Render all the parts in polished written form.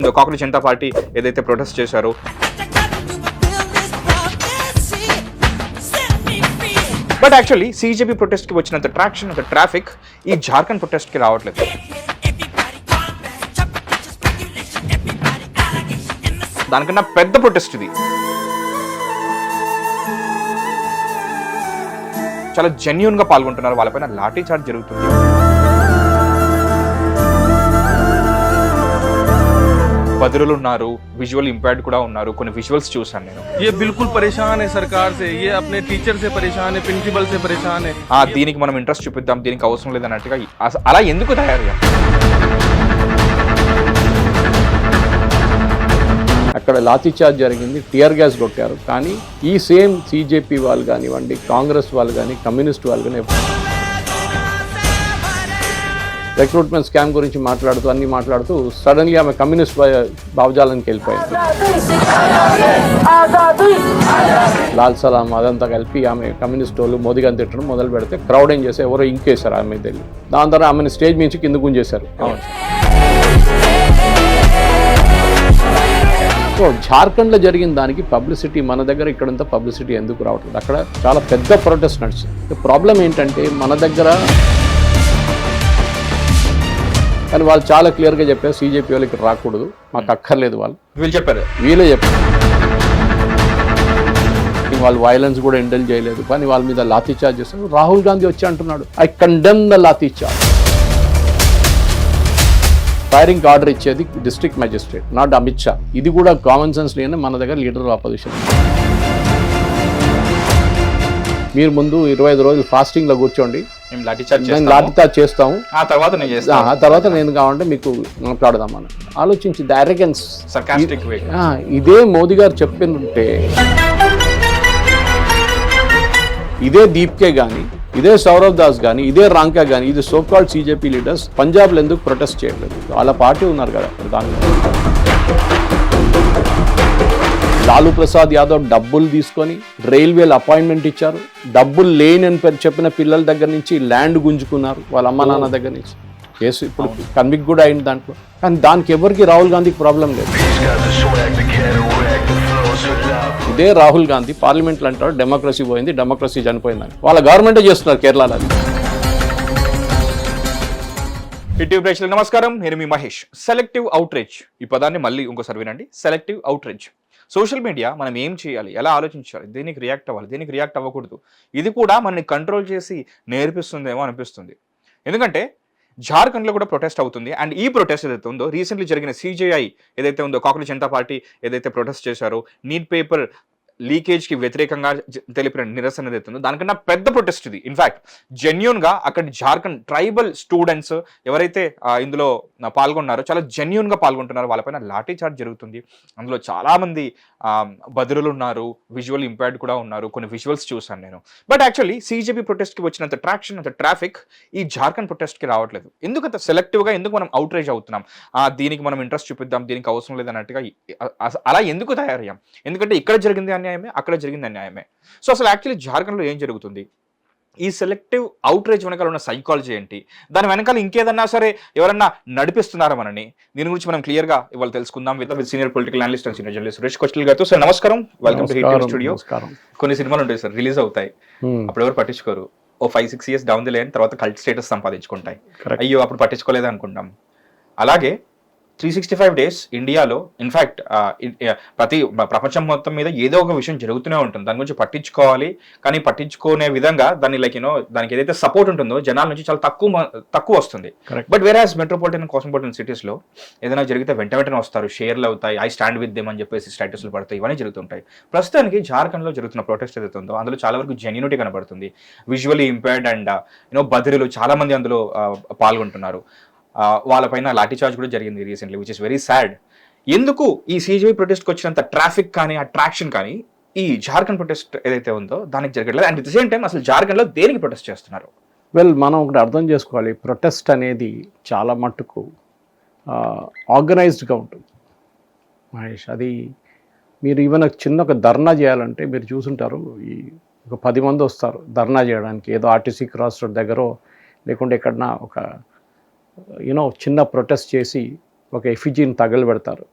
ఉందో cockroach Janata party ఏదైతే protest చేశారో, బట్ యాక్చువల్లీ సీజేపీ ప్రొటెస్ట్కి వచ్చినంత ట్రాక్షన్, అంత ట్రాఫిక్ ఈ జార్ఖండ్ ప్రొటెస్ట్కి రావట్లేదు. దానికన్నా పెద్ద ప్రొటెస్ట్ ఇది. చాలా జెన్యూన్ గా పాల్గొంటున్నారు, వాళ్ళపైన లాఠీ చార్జ్ జరుగుతుంది. బదురులు ఉన్నారు, విజువల్ ఇంపాక్ట్ కూడా ఉన్నారు. కొన్ని విజువల్స్ చూసాను నేను. ये बिल्कुल परेशान है सरकार से, ये अपने टीचर से परेशान है, प्रिंसिपल से परेशान है. దీనికి మనం ఇంట్రెస్ట్ చూపిద్దాం, దీనికి అవసరం లేదన్నట్టుగా అలా ఎందుకు తయారయ్యాం? అక్కడ లాఠీ చార్జ్ జరిగింది, టియర్ గ్యాస్ కొట్టారు. కానీ ఈ సేమ్ సీజేపీ వాళ్ళు కానివ్వండి, కాంగ్రెస్ వాళ్ళు కానీ, కమ్యూనిస్ట్ వాళ్ళు కానీ రిక్రూట్మెంట్ స్కామ్ గురించి మాట్లాడుతూ సడన్లీ ఆమె కమ్యూనిస్ట్ భావజాలానికి వెళ్ళిపోయింది. లాల్ సలాం అదంతా కలిపి ఆమె కమ్యూనిస్ట్ వాళ్ళు మోదీ గారిని తిట్టడం మొదలు పెడితే క్రౌడ్ ఏం చేసి ఎవరో ఇంకేశారు ఆమె తెలియదు. దాని తర్వాత ఆమెను స్టేజ్ నుంచి కింద గుంజేశారు. సో జార్ఖండ్లో జరిగిన దానికి పబ్లిసిటీ మన దగ్గర ఇక్కడంతా పబ్లిసిటీ ఎందుకు రావట్లేదు? అక్కడ చాలా పెద్ద ప్రొటెస్ట్ నడిచింది. ప్రాబ్లం ఏంటంటే మన దగ్గర, కానీ వాళ్ళు చాలా క్లియర్గా చెప్పారు సీజేపీ వాళ్ళు ఇక్కడ రాకూడదు, మాకు అక్కర్లేదు. వీళ్ళే చెప్పారు. వాళ్ళు వైలెన్స్ కూడా ఎండల్ చేయలేదు, కానీ వాళ్ళ మీద లాఠీ చార్జ్ చేస్తారు. రాహుల్ గాంధీ వచ్చి అంటున్నాడు, I condemn the lathi charge. Firing order ఇచ్చేది district magistrate, not Amit Shah. ఇది కూడా కామన్ సెన్స్ లేని మన దగ్గర లీడర్ ఆఫ్ అపోజిషన్. మీరు ముందు 25 రోజులు ఫాస్టింగ్లో కూర్చోండి, మేము లాఠీ చార్జ్ చేస్తాము, ఆ తర్వాత నేను కావాలంటే మీకు మాట్లాడదామని ఆలోచించి అరెగెన్స్. ఇదే మోదీ గారు చెప్పిందంటే, ఇదే దీప్కే కానీ, ఇదే సౌరవ్ దాస్ కానీ, ఇదే రాంకా కానీ, ఇది సోకాల్డ్ సీజేపీ లీడర్స్ పంజాబ్లో ఎందుకు ప్రొటెస్ట్ చేయట్లేదు? వాళ్ళ పార్టీ ఉన్నారు కదా దానిలో. లాలూ ప్రసాద్ యాదవ్ డబ్బులు తీసుకొని రైల్వేలు అపాయింట్మెంట్ ఇచ్చారు. డబ్బులు లేని అని చెప్పిన పిల్లల దగ్గర నుంచి ల్యాండ్ గుంజుకున్నారు వాళ్ళ అమ్మ నాన్న దగ్గర నుంచి. కేసు ఇప్పుడు కన్విక్ట్ కూడా అయింది దాంట్లో. కానీ దానికి ఎవరికి రాహుల్ గాంధీకి ప్రాబ్లం లేదు. ఇదే రాహుల్ గాంధీ పార్లమెంట్లో అంటారు డెమోక్రసీ పోయింది, డెమోక్రసీ చనిపోయిందని. వాళ్ళ గవర్నమెంటే చేస్తున్నారు కేరళలో. టీవీ ప్రేక్షకులకు నమస్కారం, నేను మీ మహేష్. సెలెక్టివ్ అవుట్రీచ్, ఈ పదాన్ని మళ్ళీ ఇంకోసారి వినండి. Selective outreach. సోషల్ మీడియా మనం ఏం చేయాలి, ఎలా ఆలోచించాలి, దేనికి రియాక్ట్ అవ్వాలి, దేనికి రియాక్ట్ అవ్వకూడదు, ఇది కూడా మనని కంట్రోల్ చేసి నేర్పిస్తుందేమో అనిపిస్తుంది. ఎందుకంటే జార్ఖండ్లో కూడా ప్రొటెస్ట్ అవుతుంది. అండ్ ఈ ప్రొటెస్ట్ ఏదైతే ఉందో, రీసెంట్లీ జరిగిన సిజేఐ ఏదైతే ఉందో, కాక్రోచ్ జనతా పార్టీ ఏదైతే ప్రొటెస్ట్ చేశారో, నీట్ పేపర్ లీకేజ్కి వ్యతిరేకంగా తెలిపిన నిరసన ఏదైతే ఉందో, దానికన్నా పెద్ద ప్రొటెస్ట్ ఇది. ఇన్ఫ్యాక్ట్ జెన్యూన్గా అక్కడ జార్ఖండ్ ట్రైబల్ స్టూడెంట్స్ ఎవరైతే ఇందులో పాల్గొన్నారో చాలా జెన్యూన్గా పాల్గొంటున్నారు, వాళ్ళపైన లాఠీ చార్జ్ జరుగుతుంది. అందులో చాలామంది బదురులు ఉన్నారు, విజువల్ ఇంపాక్ట్ కూడా ఉన్నారు. కొన్ని విజువల్స్ చూసాను నేను. బట్ యాక్చువల్లీ సీజేపీ ప్రొటెస్ట్కి వచ్చినంత ట్రాక్షన్, అంత ట్రాఫిక్ ఈ జార్ఖండ్ ప్రొటెస్ట్కి రావట్లేదు. ఎందుకంత సెలెక్టివ్గా ఎందుకు మనం అవుట్రేజ్ అవుతున్నాం? దీనికి మనం ఇంట్రెస్ట్ చూపిద్దాం, దీనికి అవసరం లేదన్నట్టుగా అలా ఎందుకు తయారయ్యాం? ఎందుకంటే ఇక్కడ జరిగింది అన్యాయమే, అక్కడ జరిగింది అన్యాయమే. సో అసలు యాక్చువల్లీ జార్ఖండ్లో ఏం జరుగుతుంది? ఈ సెలెక్టివ్ అవుట్రేజ్ వెనకాల ఉన్న సైకాలజీ ఏంటి? దాని వెనకాల ఇంకేదన్నా సరే ఎవరన్నా నడిపిస్తున్నారా మనని? దీని గురించి మనం క్లియర్గా ఇవాళ తెలుసుకుందాం with senior political analyst and senior journalist Suresh coastal గారితో. సార్ నమస్కారం, welcome to hit TV studio. కొన్ని సినిమాలు ఉంటాయి సార్, రిలీజ్ అవుతాయి, అప్పుడు ఎవరు పట్టించుకోరు. ఓ 5-6 years డౌన్ ది లైన్ తర్వాత కల్ట్ స్టేటస్ సంపాదించుకుంటాయి. అయ్యో అప్పుడు పట్టించుకోలేదు అనుకుంటాం. అలాగే 365 days ఇండియాలో ఇన్ఫ్యాక్ట్ ప్రపంచం మొత్తం మీద ఏదో ఒక విషయం జరుగుతూనే ఉంటుంది, దాని గురించి పట్టించుకోవాలి. కానీ పట్టించుకునే విధంగా దాన్ని దానికి ఏదైతే సపోర్ట్ ఉంటుందో జనాల నుంచి చాలా తక్కువ వస్తుంది. బట్ వేరాస్ మెట్రోపాలిటన్, కాస్మోపాలిటన్ సిటీస్లో ఏదైనా జరిగితే వెంటనే వస్తారు, షేర్లు అవుతాయి, ఐ స్టాండ్ విత్ దెమ్ అని చెప్పేసి స్టేటస్లు పడతాయి, ఇవన్నీ జరుగుతుంటాయి. ప్రస్తుతానికి జార్ఖండ్లో జరుగుతున్న ప్రొటెస్ట్ ఏదైతే ఉందో అందులో చాలా వరకు జెన్యూనిటీ కనబడుతుంది. విజువల్లీ ఇంపైర్డ్ అండ్ బదిరులు చాలా మంది అందులో పాల్గొంటున్నారు. వాళ్ళపైన లాఠీ చార్జ్ కూడా జరిగింది recently, which is very sad. ఎందుకు ఈ సీజేపీ ప్రొటెస్ట్కి వచ్చినంత ట్రాఫిక్ కానీ అట్రాక్షన్ కానీ ఈ జార్ఖండ్ ప్రొటెస్ట్ ఏదైతే ఉందో దానికి జరగట్లేదు? And at the same time అసలు జార్ఖండ్లో దేనికి ప్రొటెస్ట్ చేస్తున్నారు? వెల్, మనం ఒకటి అర్థం చేసుకోవాలి, ప్రొటెస్ట్ అనేది చాలా మట్టుకు ఆర్గనైజ్డ్గా ఉంటుంది మహేష్. అది మీరు ఈవెన్ ఒక ధర్నా చేయాలంటే మీరు చూసుంటారు, ఒక 10 మంది వస్తారు ధర్నా చేయడానికి, ఏదో ఆర్టీసీ క్రాస్ రోడ్ దగ్గర లేకుంటే ఎక్కడన్నా ఒక చిన్న ప్రొటెస్ట్ చేసి ఒక ఎఫిజీని తగలబెడతారు.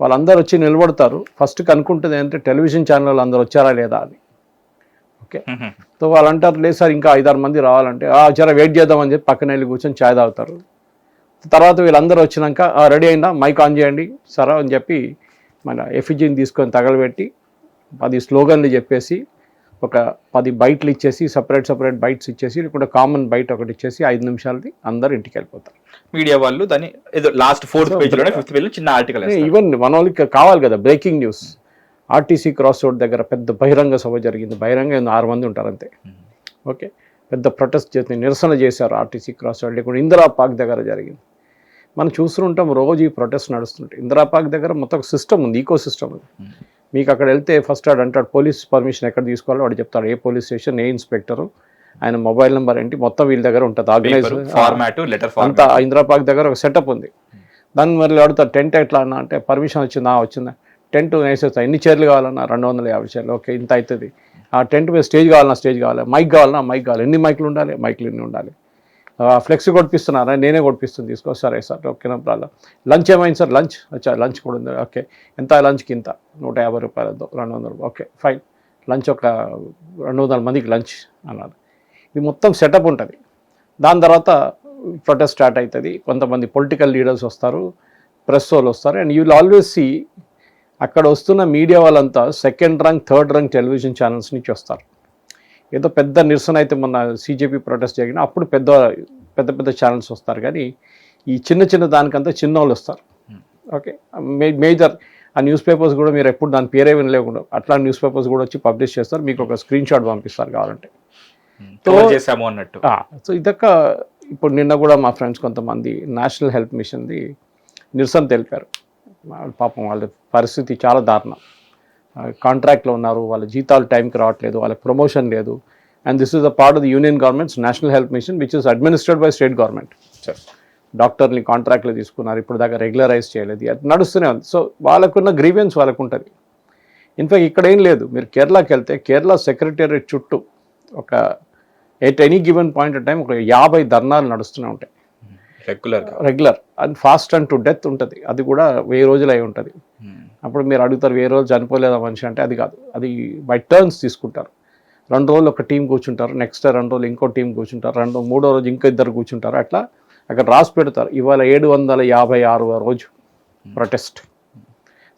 వాళ్ళందరూ వచ్చి నిలబడతారు. ఫస్ట్ కనుక్కుంటుంది ఏంటంటే టెలివిజన్ ఛానల్ అందరూ వచ్చారా లేదా అని. ఓకే, సో వాళ్ళు అంటారు లేదు సార్ ఇంకా 5-6 మంది రావాలంటే జర వెయిట్ చేద్దామని చెప్పి పక్కన వెళ్ళి కూర్చొని ఛాయ్ తాగుతారు. తర్వాత వీళ్ళందరూ వచ్చినాక రెడీ అయిందా మైక్ ఆన్ చేయండి సరే అని చెప్పి మన ఎఫిజీని తీసుకొని తగలబెట్టి 10 స్లోగన్లు చెప్పేసి ఒక 10 బైట్లు ఇచ్చేసి సపరేట్ బైట్స్ ఇచ్చేసి లేకుంటే కామన్ బైట్ ఒకటి ఇచ్చేసి 5 నిమిషాలది అందరు ఇంటికి వెళ్ళిపోతారు. మీడియా వాళ్ళు దాన్ని ఏదో లాస్ట్ 4th పేజ్లోనే 5th పేజ్లో చిన్న ఆర్టికల్ ఈవెన్ మన వాళ్ళకి కావాలి కదా breaking news. RTC cross road దగ్గర పెద్ద బహిరంగ సభ జరిగింది. బహిరంగ 6 మంది ఉంటారు అంతే. ఓకే, పెద్ద ప్రొటెస్ట్ చేసి నిరసన చేశారు ఆర్టీసీ క్రాస్ రోడ్. లేకుండా ఇందిరా పార్క్ దగ్గర జరిగింది. మనం చూస్తుంటాం రోజు ఈ ప్రొటెస్ట్ నడుస్తుంటాయి. ఇందిరా పార్క్ దగ్గర మొత్తం సిస్టమ్ ఉంది, ఈకో సిస్టమ్ ఉంది. మీకు అక్కడ వెళ్తే ఫస్ట్ అంటాడు పోలీస్ పర్మిషన్ ఎక్కడ తీసుకోవాలో వాడు చెప్తాడు. ఏ పోలీస్ స్టేషన్, ఏ ఇన్స్పెక్టరు, ఆయన మొబైల్ నెంబర్ ఏంటి మొత్తం వీళ్ళ దగ్గర ఉంటుంది. ఆర్గనైజ్ అంతా ఇందిరా పార్క్ దగ్గర ఒక సెటప్ ఉంది. దాన్ని మరి అడుగుతారు టెంట్ ఎట్లా అన్నా అంటే పర్మిషన్ వచ్చిందా టెంట్ వేసేస్తా. ఎన్ని చైర్లు కావాలన్నా 250 చైర్లు. ఓకే, ఇంత అవుతుంది. ఆ టెంట్ మీద స్టేజ్ కావాలి, మైక్ కావాలి. ఎన్ని మైకులు ఉండాలి, మైకులు ఎన్ని ఉండాలి. ఫ్లెక్స్ కొట్టిస్తున్నారా, నేనే కొట్టిస్తుంది తీసుకో. సరే sir okay no problem. Lunch ఏమైంది సార్, లంచ్ కూడా ఉంది. ఓకే, ఎంత లంచ్కి ఇంత 150 రూపాయలు 200 రూపాయలు. ఓకే ఫైన్, లంచ్ ఒక 200 మందికి లంచ్ అన్నారు. ఇది మొత్తం సెటప్ ఉంటుంది. దాని తర్వాత ప్రొటెస్ట్ స్టార్ట్ అవుతుంది. కొంతమంది పొలిటికల్ లీడర్స్ వస్తారు, ప్రెస్ వాళ్ళు వస్తారు. And you will always see అక్కడ వస్తున్న మీడియా వాళ్ళంతా 2nd rank 3rd rank television channels నుంచి వస్తారు. ఏదో పెద్ద నిరసన అయితే మొన్న CJP ప్రొటెస్ట్ జరిగిన అప్పుడు పెద్ద ఛానల్స్ వస్తారు. కానీ ఈ చిన్న దానికంతా చిన్న వాళ్ళు వస్తారు. ఓకే, మేజర్ ఆ న్యూస్ పేపర్స్ కూడా మీరు ఎప్పుడు దాని పేరే వినలేకుండా అట్లా న్యూస్ పేపర్స్ కూడా వచ్చి పబ్లిష్ చేస్తారు. మీకు ఒక స్క్రీన్ షాట్ పంపిస్తారు కావాలంటే. చేసాము అన్నట్టు. సో ఇదొక ఇప్పుడు నిన్న కూడా మా ఫ్రెండ్స్ కొంతమంది నేషనల్ హెల్త్ మిషన్ది నిరసన తెలిపారు. పాపం వాళ్ళ పరిస్థితి చాలా దారుణం. కాంట్రాక్ట్లో ఉన్నారు, వాళ్ళ జీతాలు టైంకి రావట్లేదు, వాళ్ళకి ప్రమోషన్ లేదు. And this is a part of the union governments national health machine which is administered by state government. డాక్టర్ని కాంట్రాక్ట్లో తీసుకున్నారు, ఇప్పుడు దాకా రెగ్యులరైజ్ చేయలేదు, అది నడుస్తూనే ఉంది. సో వాళ్ళకున్న గ్రీవెన్స్ వాళ్ళకు ఉంటుంది. ఇన్ఫాక్ట్ ఇక్కడ ఏం లేదు. మీరు కేరళకి వెళ్తే కేరళ సెక్రటేరియట్ చుట్టూ ఒక at any given point time ఒక 50 ధర్నాలు నడుస్తూనే ఉంటాయి regular. And fast and to death ఉంటుంది. అది కూడా 1000 రోజులు అయి ఉంటుంది. అప్పుడు మీరు అడుగుతారు 1000 రోజులు చనిపోలేదా మనిషి అంటే అది కాదు. అది బై టర్న్స్ తీసుకుంటారు. 2 రోజులు ఒక టీం కూర్చుంటారు, నెక్స్ట్ 2 రోజులు ఇంకో టీం కూర్చుంటారు, 3వ రోజు ఇంకో 2 కూర్చుంటారు. అట్లా అక్కడ రాసి పెడతారు. ఇవాళ 756వ రోజు ప్రొటెస్ట్.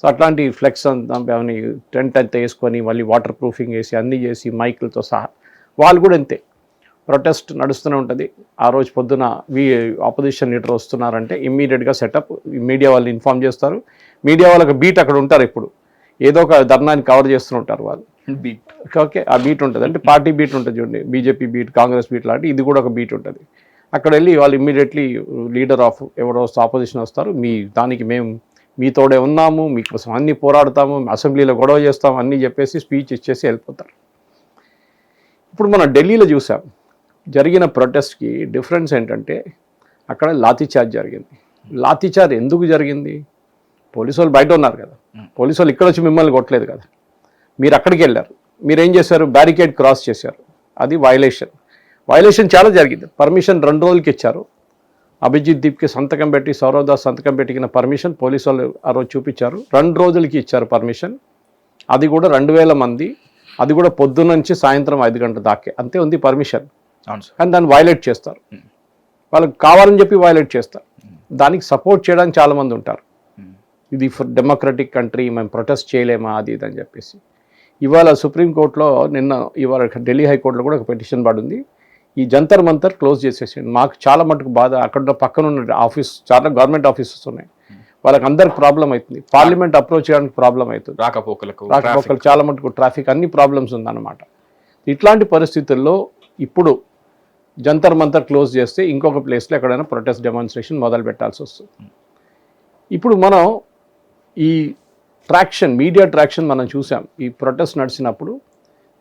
సో అట్లాంటి ఫ్లెక్స్ అవన్నీ టెంట్ అంతా వేసుకొని మళ్ళీ వాటర్ ప్రూఫింగ్ వేసి అన్నీ చేసి మైకులతో సహా వాళ్ళు కూడా అంతే. ప్రొటెస్ట్ నడుస్తూనే ఉంటుంది. ఆ రోజు పొద్దున ఆపోజిషన్ లీడర్ వస్తున్నారంటే ఇమ్మీడియట్గా సెటప్ మీడియా వాళ్ళు ఇన్ఫార్మ్ చేస్తారు. మీడియా వాళ్ళకి బీట్ అక్కడ ఉంటారు. ఇప్పుడు ఏదో ఒక ధర్నాన్ని కవర్ చేస్తుంటారు వాళ్ళు. బీట్ ఓకే, ఆ బీట్ ఉంటుంది. అంటే పార్టీ బీట్ ఉంటుంది చూడండి, బీజేపీ బీట్, కాంగ్రెస్ బీట్ లాంటి ఇది కూడా ఒక బీట్ ఉంటుంది. అక్కడ వెళ్ళి వాళ్ళు ఇమ్మీడియట్లీ లీడర్ ఆఫ్ ఎవరో ఆపోజిషన్ వస్తారు, దానికి మేము మీతోడే ఉన్నాము, మీకోసం అన్ని పోరాడతాము, అసెంబ్లీలో గొడవ చేస్తాము అన్నీ చెప్పేసి స్పీచ్ ఇచ్చేసి వెళ్ళిపోతారు. ఇప్పుడు మనం ఢిల్లీలో చూసాం జరిగిన ప్రొటెస్ట్కి డిఫరెన్స్ ఏంటంటే అక్కడ లాఠీచార్జ్ జరిగింది. లాఠీచార్జ్ ఎందుకు జరిగింది? పోలీసు వాళ్ళు బయట ఉన్నారు కదా, పోలీసు వాళ్ళు ఇక్కడ వచ్చి మిమ్మల్ని కొట్టలేదు కదా, మీరు అక్కడికి వెళ్ళారు. మీరు ఏం చేశారు? బ్యారికేడ్ క్రాస్ చేశారు. అది వైలేషన్ చాలా జరిగింది. పర్మిషన్ 2 రోజులకి ఇచ్చారు. అభిజిత్ దీప్కి సంతకం పెట్టి సౌరవ్ దాస్ సంతకం పెట్టిన పర్మిషన్ పోలీసు వాళ్ళు ఆ రోజు చూపించారు. 2 రోజులకి ఇచ్చారు పర్మిషన్. అది కూడా 2000 మంది, అది కూడా పొద్దున్న నుంచి సాయంత్రం 5 గంటల దాకే అంతే ఉంది పర్మిషన్. కానీ దాన్ని వైలేట్ చేస్తారు. వాళ్ళకి కావాలని చెప్పి వైలేట్ చేస్తారు. దానికి సపోర్ట్ చేయడానికి చాలామంది ఉంటారు. ఇది డెమోక్రటిక్ కంట్రీ, మేము ప్రొటెస్ట్ చేయలేమా అది ఇది అని చెప్పేసి. ఇవాళ సుప్రీంకోర్టులో ఇవాళ ఢిల్లీ హైకోర్టులో కూడా ఒక పిటిషన్ పడింది. ఈ జంతర్ మంతర్ క్లోజ్ చేసేసింది. మాకు చాలా మటుకు బాధ. అక్కడ పక్కన ఉన్న ఆఫీస్ చాలా గవర్నమెంట్ ఆఫీసెస్ ఉన్నాయి, వాళ్ళకి అందరికి ప్రాబ్లం అవుతుంది. పార్లమెంట్ అప్రోచ్ చేయడానికి ప్రాబ్లం అవుతుంది, రాకపోకలు చాలా మటుకు ట్రాఫిక్ అన్ని ప్రాబ్లమ్స్ ఉందన్నమాట. ఇట్లాంటి పరిస్థితుల్లో ఇప్పుడు జంతర్ మంతర్ క్లోజ్ చేస్తే ఇంకొక ప్లేస్లో ఎక్కడైనా ప్రొటెస్ట్ డెమాన్స్ట్రేషన్ మొదలు పెట్టాల్సి వస్తుంది. ఇప్పుడు మనం ఈ మీడియా ట్రాక్షన్ మనం చూసాం ఈ ప్రొటెస్ట్ నడిచినప్పుడు.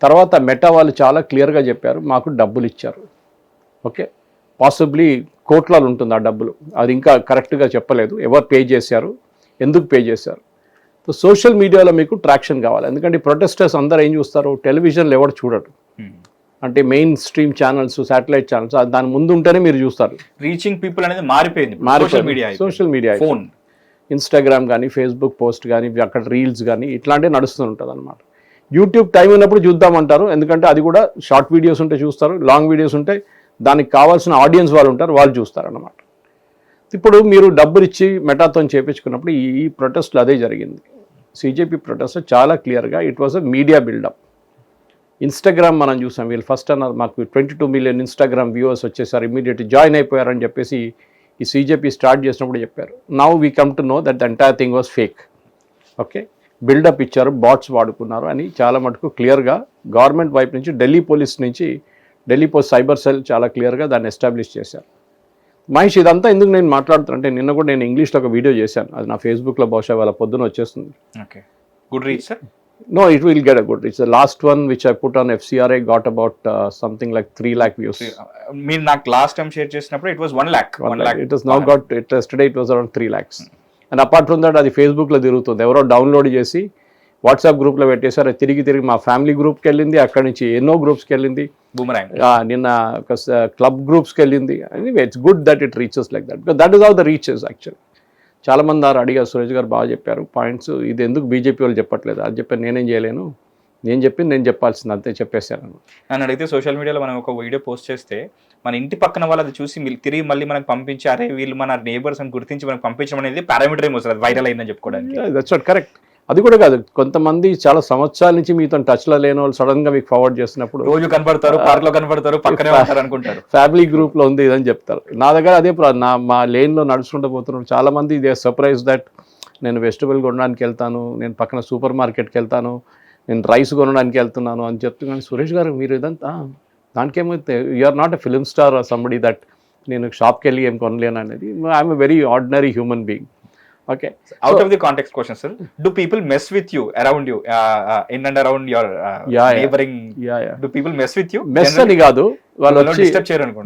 తర్వాత మెటా వాళ్ళు చాలా క్లియర్గా చెప్పారు, మాకు డబ్బులు ఇచ్చారు. ఓకే, పాసిబ్లీ కోట్లలో ఉంటుంది ఆ డబ్బులు, అది ఇంకా కరెక్ట్గా చెప్పలేదు. ఎవరు పే చేశారు, ఎందుకు పే చేశారు. సో సోషల్ మీడియాలో మీకు ట్రాక్షన్ కావాలి. ఎందుకంటే ప్రొటెస్టర్స్ అందరూ ఏం చూస్తారు, టెలివిజన్లో ఎవరు చూడరు. అంటే main stream channels, satellite channels దాని ముందు ఉంటేనే మీరు చూస్తారు. రీచింగ్ పీపుల్ అనేది మారిపోయింది. Social media, phone. ఇన్స్టాగ్రామ్ కానీ ఫేస్బుక్ పోస్ట్ కానీ అక్కడ రీల్స్ కానీ ఇట్లాంటివి నడుస్తూ ఉంటుంది అనమాట. యూట్యూబ్ టైం ఉన్నప్పుడు చూద్దామంటారు, ఎందుకంటే అది కూడా షార్ట్ వీడియోస్ ఉంటే చూస్తారు, లాంగ్ వీడియోస్ ఉంటే దానికి కావాల్సిన ఆడియన్స్ వాళ్ళు ఉంటారు, వాళ్ళు చూస్తారు అన్నమాట. ఇప్పుడు మీరు డబ్బులు ఇచ్చి మెటాతో చేయించుకున్నప్పుడు ఈ ప్రొటెస్ట్లో అదే జరిగింది. సిజేపీ ప్రొటెస్ట్ చాలా క్లియర్గా it was a media buildup. Instagram మనం చూసాం, వీళ్ళు ఫస్ట్ అన్నారు మాకు 22 మిలియన్ ఇన్స్టాగ్రామ్ వ్యూవర్స్ వచ్చేసారు, ఇమీడియట్ జాయిన్ అయిపోయారని చెప్పేసి ఈ సిజేపీ స్టార్ట్ చేసినప్పుడు చెప్పారు. Now we come to know that the entire thing was fake. Okay, buildup ఇచ్చారు, బాట్స్ వాడుకున్నారు అని చాలా మటుకు క్లియర్గా గవర్నమెంట్ వైపు నుంచి, ఢిల్లీ పోలీస్ నుంచి, ఢిల్లీ పోలీస్ సైబర్ సెల్ చాలా క్లియర్గా దాన్ని ఎస్టాబ్లిష్ చేశారు. మహేష్, ఇదంతా ఎందుకు నేను మాట్లాడుతానంటే నిన్న కూడా నేను ఇంగ్లీష్లో ఒక వీడియో చేశాను, అది నా ఫేస్బుక్లో బహుశా వాళ్ళ పొద్దున వచ్చేస్తుంది. Okay, good reach sir? No, it will get a good reach. The last one which I put on FCRA got about something like 3 lakh views. మీరు నాకు లాస్ట్ టైం షేర్ చేసినప్పుడు it was 1 lakh. It has now got, yesterday it was around 3 lakhs. And apart from that, అది ఫేస్బుక్లో తిరుగుతుంది, ఎవరో download చేసి WhatsApp గ్రూప్లో పెట్టేశారు, తిరిగి మా ఫ్యామిలీ గ్రూప్కి వెళ్ళింది, అక్కడి నుంచి ఎన్నో గ్రూప్స్కి వెళ్ళింది, బూమరాంగ్ నిన్న ఒక క్లబ్ గ్రూప్స్కి వెళ్ళింది. Anyway it's good that it reaches like that, because that is how the reaches actually. చాలామంది అడిగారు, సురేష్ గారు బాగా చెప్పారు పాయింట్స్, ఇది ఎందుకు బీజేపీ వాళ్ళు చెప్పట్లేదు అది చెప్పాను, నేనేం చేయలేను, నేను చెప్పింది నేను చెప్పాల్సింది అంతే చెప్పేశాను అని అడిగితే, సోషల్ మీడియాలో మనం ఒక వీడియో పోస్ట్ చేస్తే మన ఇంటి పక్కన వాళ్ళు అది చూసి తిరిగి మళ్ళీ మనకు పంపించి, అరే వీళ్ళు మన నేబర్స్ అని గుర్తించి మనకు పంపించడం అనేది పారామీటర్ ఏమో సార్, అది వైరల్ అయిందని చెప్పుకోవడానికి. That's what correct. అది కూడా కాదు, కొంతమంది చాలా సంవత్సరాల నుంచి మీతో టచ్లో లేని వాళ్ళు సడన్ గా మీకు ఫార్వర్డ్ చేసినప్పుడు రోజు కనబడతారు, పార్క్ లో కనబడతారు, పక్కనే ఉంటారు అనుకుంటారు, ఫ్యామిలీ గ్రూప్ లో ఉంది ఇదని చెప్తారు. నా దగ్గర అదే మా లేన్ లో నడుచుకుంటూ పోతున్నారు చాలా మంది, దే సర్ప్రైజ్ దట్ నేను వెజిటబుల్ కొనడానికి వెళ్తాను, నేను పక్కన సూపర్ మార్కెట్కి వెళ్తాను, నేను రైస్ కొనడానికి వెళ్తున్నాను అని చెప్తున్నాను. సురేష్ గారు మీరు ఇదంతా దానికేమైతే, you are not a film star or somebody that నేను షాప్కి వెళ్ళి ఏం కొనలేను అనేది. I'm a very ordinary human being. Okay. Out of the context question, sir, do people mess with you around you, in and around your neighboring? Yeah. Do people mess with you? Mess అని కాదు, వాళ్ళు వచ్చి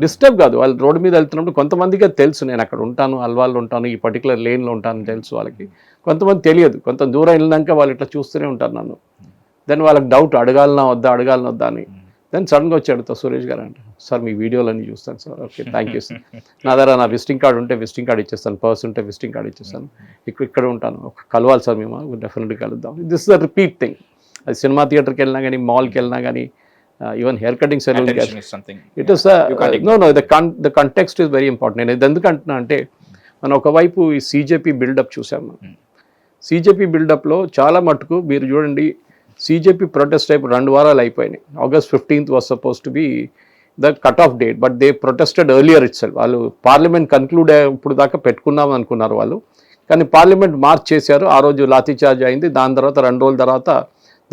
disturb కాదు, వాళ్ళు road మీద వెళ్తున్నప్పుడు కొంతమందికి తెలుసు నేను అక్కడ ఉంటాను, అల్వాళ్ళు ఉంటాను, ఈ పర్టికులర్ లేన్లో ఉంటాను తెలుసు వాళ్ళకి. కొంతమంది తెలియదు, కొంత దూరం వెళ్ళినాక వాళ్ళు ఇట్లా చూస్తూనే ఉంటారు నన్ను. దెన్ వాళ్ళకి డౌట్, అడగాలనా వద్దా అని. దెన్ సడన్గా వచ్చి అడుగుతా, సురేష్ గారు అంటే, సార్ మీ వీడియోలన్నీ చూస్తాను sir. Okay, thank you sir. నా దగ్గర నా విజిటింగ్ కార్డు ఉంటే విజిటింగ్ కార్డు ఇచ్చేస్తాను, పర్స్ ఉంటే విజిటింగ్ కార్డు ఇచ్చేస్తాను, ఇక్కడ ఉంటాను, కలవాలి సార్ మేము, డెఫినెట్గా కలుద్దాం. This is the repeat thing. అది సినిమా థియేటర్కి వెళ్ళినా కానీ, మాల్కి వెళ్ళినా కానీ, even hair cutting salon, it is no the context is very important. నేను ఇది ఎందుకు అంటున్నా అంటే, మనం ఒకవైపు ఈ సిజేపీ బిల్డప్ చూసాము. సిజేపీ బిల్డప్లో చాలా మటుకు మీరు చూడండి, సిజేపీ ప్రొటెస్ట్ అయిపోయి 2 వారాలు అయిపోయినాయి. August 15th was suppose to be the cut off date, but they protested earlier it self. వాళ్ళు పార్లమెంట్ కన్క్లూడ్ ఇప్పుడు దాకా పెట్టుకున్నాం అనుకున్నారు వాళ్ళు, కానీ పార్లమెంట్ మార్చ్ చేశారు, ఆ రోజు లాఠీ చార్జ్ అయింది. దాని తర్వాత 2 రోజుల తర్వాత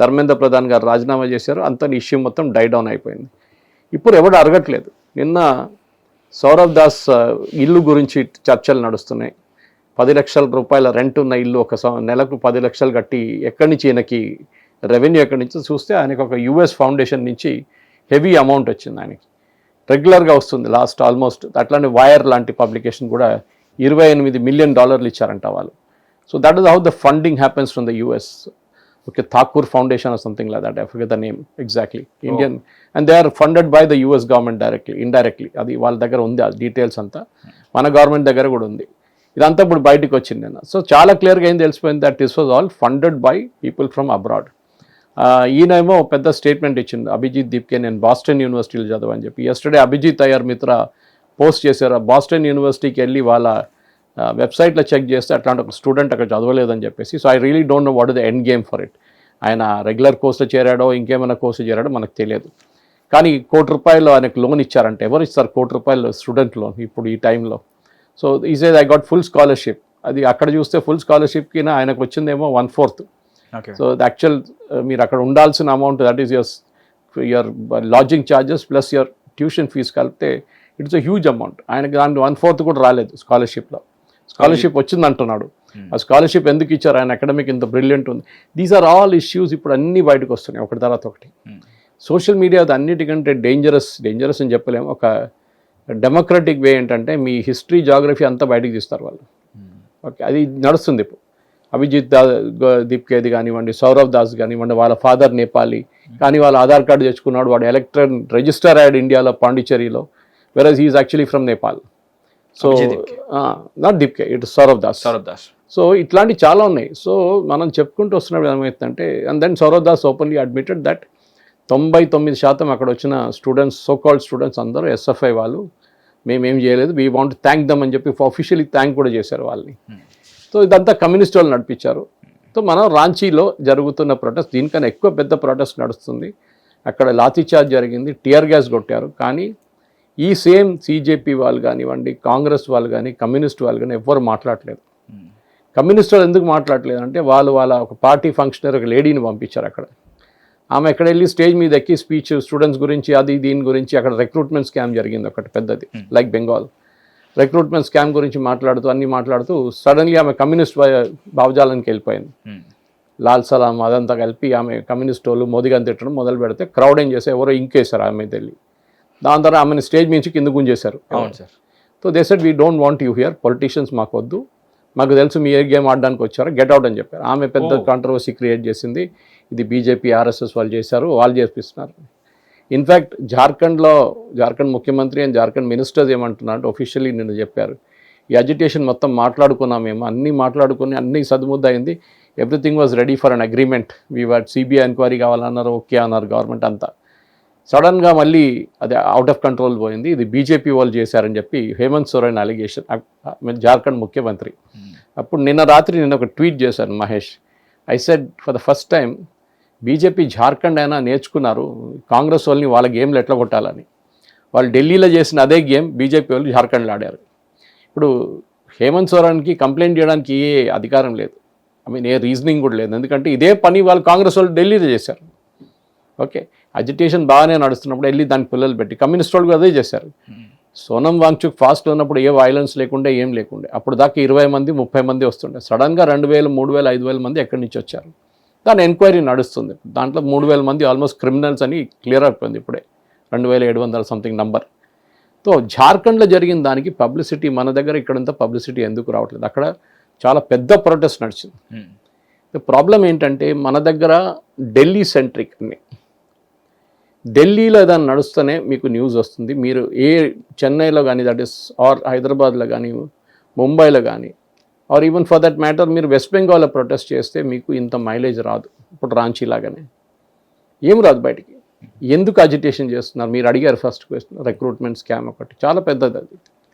ధర్మేంద్ర ప్రధాన్ గారు రాజీనామా చేశారు, అంత ఇష్యూ మొత్తం డై డౌన్ అయిపోయింది. ఇప్పుడు ఎవడు అడగట్లేదు. నిన్న సౌరవ్ దాస్ ఇల్లు గురించి చర్చలు నడుస్తున్నాయి. 10 లక్షల రూపాయల రెంట్ ఉన్న ఇల్లు, ఒక నెలకు 10 లక్షలు కట్టి ఎక్కడి నుంచి ఈయనకి రెవెన్యూ ఎక్కడి నుంచి చూస్తే ఆయనకు ఒక యుఎస్ ఫౌండేషన్ నుంచి హెవీ అమౌంట్ వచ్చింది, ఆయనకి రెగ్యులర్గా వస్తుంది లాస్ట్ ఆల్మోస్ట్. అట్లానే వైర్ లాంటి పబ్లికేషన్ కూడా $28 మిలియన్ ఇచ్చారంట వాళ్ళు. So that is how the funding happens from the US. Okay, Thakur foundation or something like that, I forget the name exactly, Indian, and they are funded by the US government directly, indirectly. అది వాళ్ళ దగ్గర ఉంది, ఆ details అంతా మన government దగ్గర కూడా ఉంది. ఇదంతా ఇప్పుడు బయటకు వచ్చింది నిన్న. సో చాలా క్లియర్గా ఏం తెలిసిపోయింది, that this was all funded by people from abroad. ఈయనేమో పెద్ద స్టేట్మెంట్ ఇచ్చింది, అభిజిత్ దీప్కే నేను బాస్టన్ యూనివర్సిటీలో చదవని చెప్పి. ఎస్టర్డే అభిజిత్ అయ్యర్ మిత్ర పోస్ట్ చేశారు, బాస్టన్ యూనివర్సిటీకి వెళ్ళి వాళ్ళ వెబ్సైట్లో చెక్ చేస్తే అట్లాంటి ఒక స్టూడెంట్ అక్కడ చదవలేదని చెప్పేసి. So I really don't know what is the end game for it. ఆయన రెగ్యులర్ కోర్సులో చేరాడో ఇంకేమైనా కోర్సు చేరాడో మనకు తెలియదు. కానీ ₹1 కోటి ఆయనకు లోన్ ఇచ్చారంటే, ఎవరు ఇస్తారు ₹1 కోటి స్టూడెంట్ లోన్ ఇప్పుడు ఈ టైంలో? So he says I got full scholarship. అది అక్కడ చూస్తే ఫుల్ స్కాలర్షిప్కి ఆయనకు వచ్చిందేమో 1/4. సో ద యాక్చువల్ మీరు అక్కడ ఉండాల్సిన amount, that is your lodging charges plus your tuition fee కలిపితే ఇట్స్ అ హ్యూజ్ అమౌంట్. ఆయనకి దాంట్లో 1/4 కూడా రాలేదు స్కాలర్షిప్లో. స్కాలర్షిప్ వచ్చింది అంటున్నాడు. ఆ స్కాలర్షిప్ ఎందుకు ఇచ్చారు, ఆయన అకాడమిక్ ఇంత బ్రిలియంట్ ఉంది. దీస్ ఆర్ ఆల్ ఇష్యూస్ ఇప్పుడు అన్నీ బయటకు వస్తున్నాయి ఒకటి తర్వాత ఒకటి. సోషల్ మీడియా అన్నిటికంటే డేంజరస్ అని చెప్పలేము. ఒక డెమోక్రటిక్ వే ఏంటంటే మీ హిస్టరీ జాగ్రఫీ అంతా బయటకు తీస్తారు వాళ్ళు. ఓకే, అది నడుస్తుంది ఇప్పుడు. అభిజిత్ దీప్కేది కానివ్వండి, సౌరవ్ దాస్ కానివ్వండి, వాళ్ళ ఫాదర్ నేపాలి, కానీ వాళ్ళ ఆధార్ కార్డు తెచ్చుకున్నాడు, వాడు ఎలక్ట్రన్ రిజిస్టర్ అయ్యాడు ఇండియాలో పాండిచ్చేరిలో, versus he is actually from Nepal. So not దీప్కే, ఇట్ సౌరవ్ దాస్. సో ఇట్లాంటివి చాలా ఉన్నాయి. సో మనం చెప్పుకుంటూ వస్తున్నప్పుడు ఏమవుతుందంటే, and then Sourav Das openly admitted that 99% అక్కడ వచ్చిన స్టూడెంట్స్, సో కాల్డ్ స్టూడెంట్స్ అందరూ ఎస్ఎఫ్ఐ వాళ్ళు, మేమేం చేయలేదు, వీ వాంట్ థ్యాంక్ దమ్ అని చెప్పి ఆఫీషియలీ థ్యాంక్ కూడా చేశారు వాళ్ళని. సో ఇదంతా కమ్యూనిస్ట్ వాళ్ళు నడిపించారు. సో మనం రాంచీలో జరుగుతున్న ప్రొటెస్ట్ దీనికన్నా ఎక్కువ పెద్ద ప్రొటెస్ట్ నడుస్తుంది. అక్కడ లాఠీ చార్జ్ జరిగింది, టియర్ గ్యాస్ కొట్టారు. కానీ ఈ సేమ్ సిజేపీ వాళ్ళు కానివ్వండి, కాంగ్రెస్ వాళ్ళు కానీ, కమ్యూనిస్ట్ వాళ్ళు కానీ ఎవ్వరు మాట్లాడలేదు. కమ్యూనిస్ట్ వాళ్ళు ఎందుకు మాట్లాడలేదు అంటే, వాళ్ళ ఒక పార్టీ ఫంక్షనర్ ఒక లేడీని పంపించారు అక్కడ. ఆమె ఎక్కడ వెళ్ళి స్టేజ్ మీద ఎక్కి స్పీచ్ స్టూడెంట్స్ గురించి అది దీని గురించి, అక్కడ రిక్రూట్మెంట్ స్కామ్ జరిగింది ఒకటి పెద్దది, లైక్ బెంగాల్ రిక్రూట్మెంట్ స్కామ్ గురించి మాట్లాడుతూ సడన్లీ ఆమె కమ్యూనిస్ట్ భావజాలానికి వెళ్ళిపోయింది. లాల్ సలాం అదంతా కలిపి ఆమె కమ్యూనిస్ట్ వాళ్ళు మోదీ గారిని తిట్టడం మొదలు పెడితే క్రౌడ్ ఏం చేస్తే ఎవరో ఇంకేశారు ఆమె వెళ్ళి. దాని తర్వాత ఆమెను స్టేజ్ నుంచి కింద గుంజేశారు. అవును sir. So they said we don't want you here, politicians మాకు వద్దు, మాకు తెలుసు మీ ఏ గేమ్ ఆడడానికి వచ్చారో, గెట్ అవుట్ అని చెప్పారు. ఆమె పెద్ద కాంట్రవర్సీ క్రియేట్ చేసింది, ఇది బీజేపీ ఆర్ఎస్ఎస్ వాళ్ళు చేశారు, వాళ్ళు చేపిస్తున్నారు. ఇన్ఫ్యాక్ట్ జార్ఖండ్ ముఖ్యమంత్రి అండ్ జార్ఖండ్ మినిస్టర్స్ ఏమంటున్నారు ఒఫీషియలీ నిన్న చెప్పారు, ఈ అజిటేషన్ మొత్తం మాట్లాడుకున్నామేమో, అన్నీ సదుముద్ద అయింది, everything was ready for an agreement, we what CBI enquiry కావాలన్నారు, ఓకే అన్నారు గవర్నమెంట్ అంతా. సడన్గా మళ్ళీ అది అవుట్ ఆఫ్ కంట్రోల్ పోయింది, ఇది బీజేపీ వాళ్ళు చేశారని చెప్పి హేమంత్ సోరెన్ అలిగేషన్, జార్ఖండ్ ముఖ్యమంత్రి. అప్పుడు నిన్న ఒక ట్వీట్ చేశాను Mahesh, I said for the first time BJP Jharkhand అయినా నేర్చుకున్నారు కాంగ్రెస్ వాళ్ళని వాళ్ళ గేమ్లు ఎట్లా కొట్టాలని. వాళ్ళు ఢిల్లీలో చేసిన అదే గేమ్ బీజేపీ వాళ్ళు జార్ఖండ్లో ఆడారు. ఇప్పుడు హేమంత్ సోరెన్కి కంప్లైంట్ చేయడానికి ఏ అధికారం లేదు, ఏ రీజనింగ్ కూడా లేదు, ఎందుకంటే ఇదే పని వాళ్ళు కాంగ్రెస్ వాళ్ళు ఢిల్లీలో చేశారు. ఓకే, అజిటేషన్ బాగానే నడుస్తున్నప్పుడు వెళ్ళి దానికి పిల్లలు పెట్టి కమ్యూనిస్ట్ వాళ్ళు అదే చేశారు. సోనం వాంగ్చుక్ ఫాస్ట్లో ఉన్నప్పుడు ఏ వైలెన్స్ లేకుండే, ఏం లేకుండే, అప్పుడు దాకా 20 మంది 30 మంది వస్తుండే, సడన్గా 2000 3000 5000 మంది ఎక్కడి నుంచి వచ్చారు. దాని ఎంక్వైరీ నడుస్తుంది, దాంట్లో 3000 మంది ఆల్మోస్ట్ క్రిమినల్స్ అని క్లియర్ అయిపోయింది ఇప్పుడే, 2700 సంథింగ్ నంబర్. సో జార్ఖండ్లో జరిగిన దానికి పబ్లిసిటీ మన దగ్గర ఇక్కడంతా పబ్లిసిటీ ఎందుకు రావట్లేదు? అక్కడ చాలా పెద్ద ప్రొటెస్ట్ నడిచింది. ప్రాబ్లం ఏంటంటే మన దగ్గర ఢిల్లీ సెంట్రిక్ అన్ని, ఢిల్లీలో ఏదైనా నడుస్తూనే మీకు న్యూస్ వస్తుంది. మీరు ఏ చెన్నైలో కానీ, దట్ ఈస్ ఆర్ హైదరాబాద్లో కానీ, ముంబైలో కానీ, or even for that matter మీరు వెస్ట్ బెంగాల్లో ప్రొటెస్ట్ చేస్తే మీకు ఇంత మైలేజ్ రాదు. ఇప్పుడు రాంచీ లాగానే ఏం రాదు బయటికి. ఎందుకు అజిటేషన్ చేస్తున్నారు మీరు అడిగారు ఫస్ట్ క్వశ్చన్. రిక్రూట్మెంట్ స్కామ్ ఒకటి చాలా పెద్దది అది.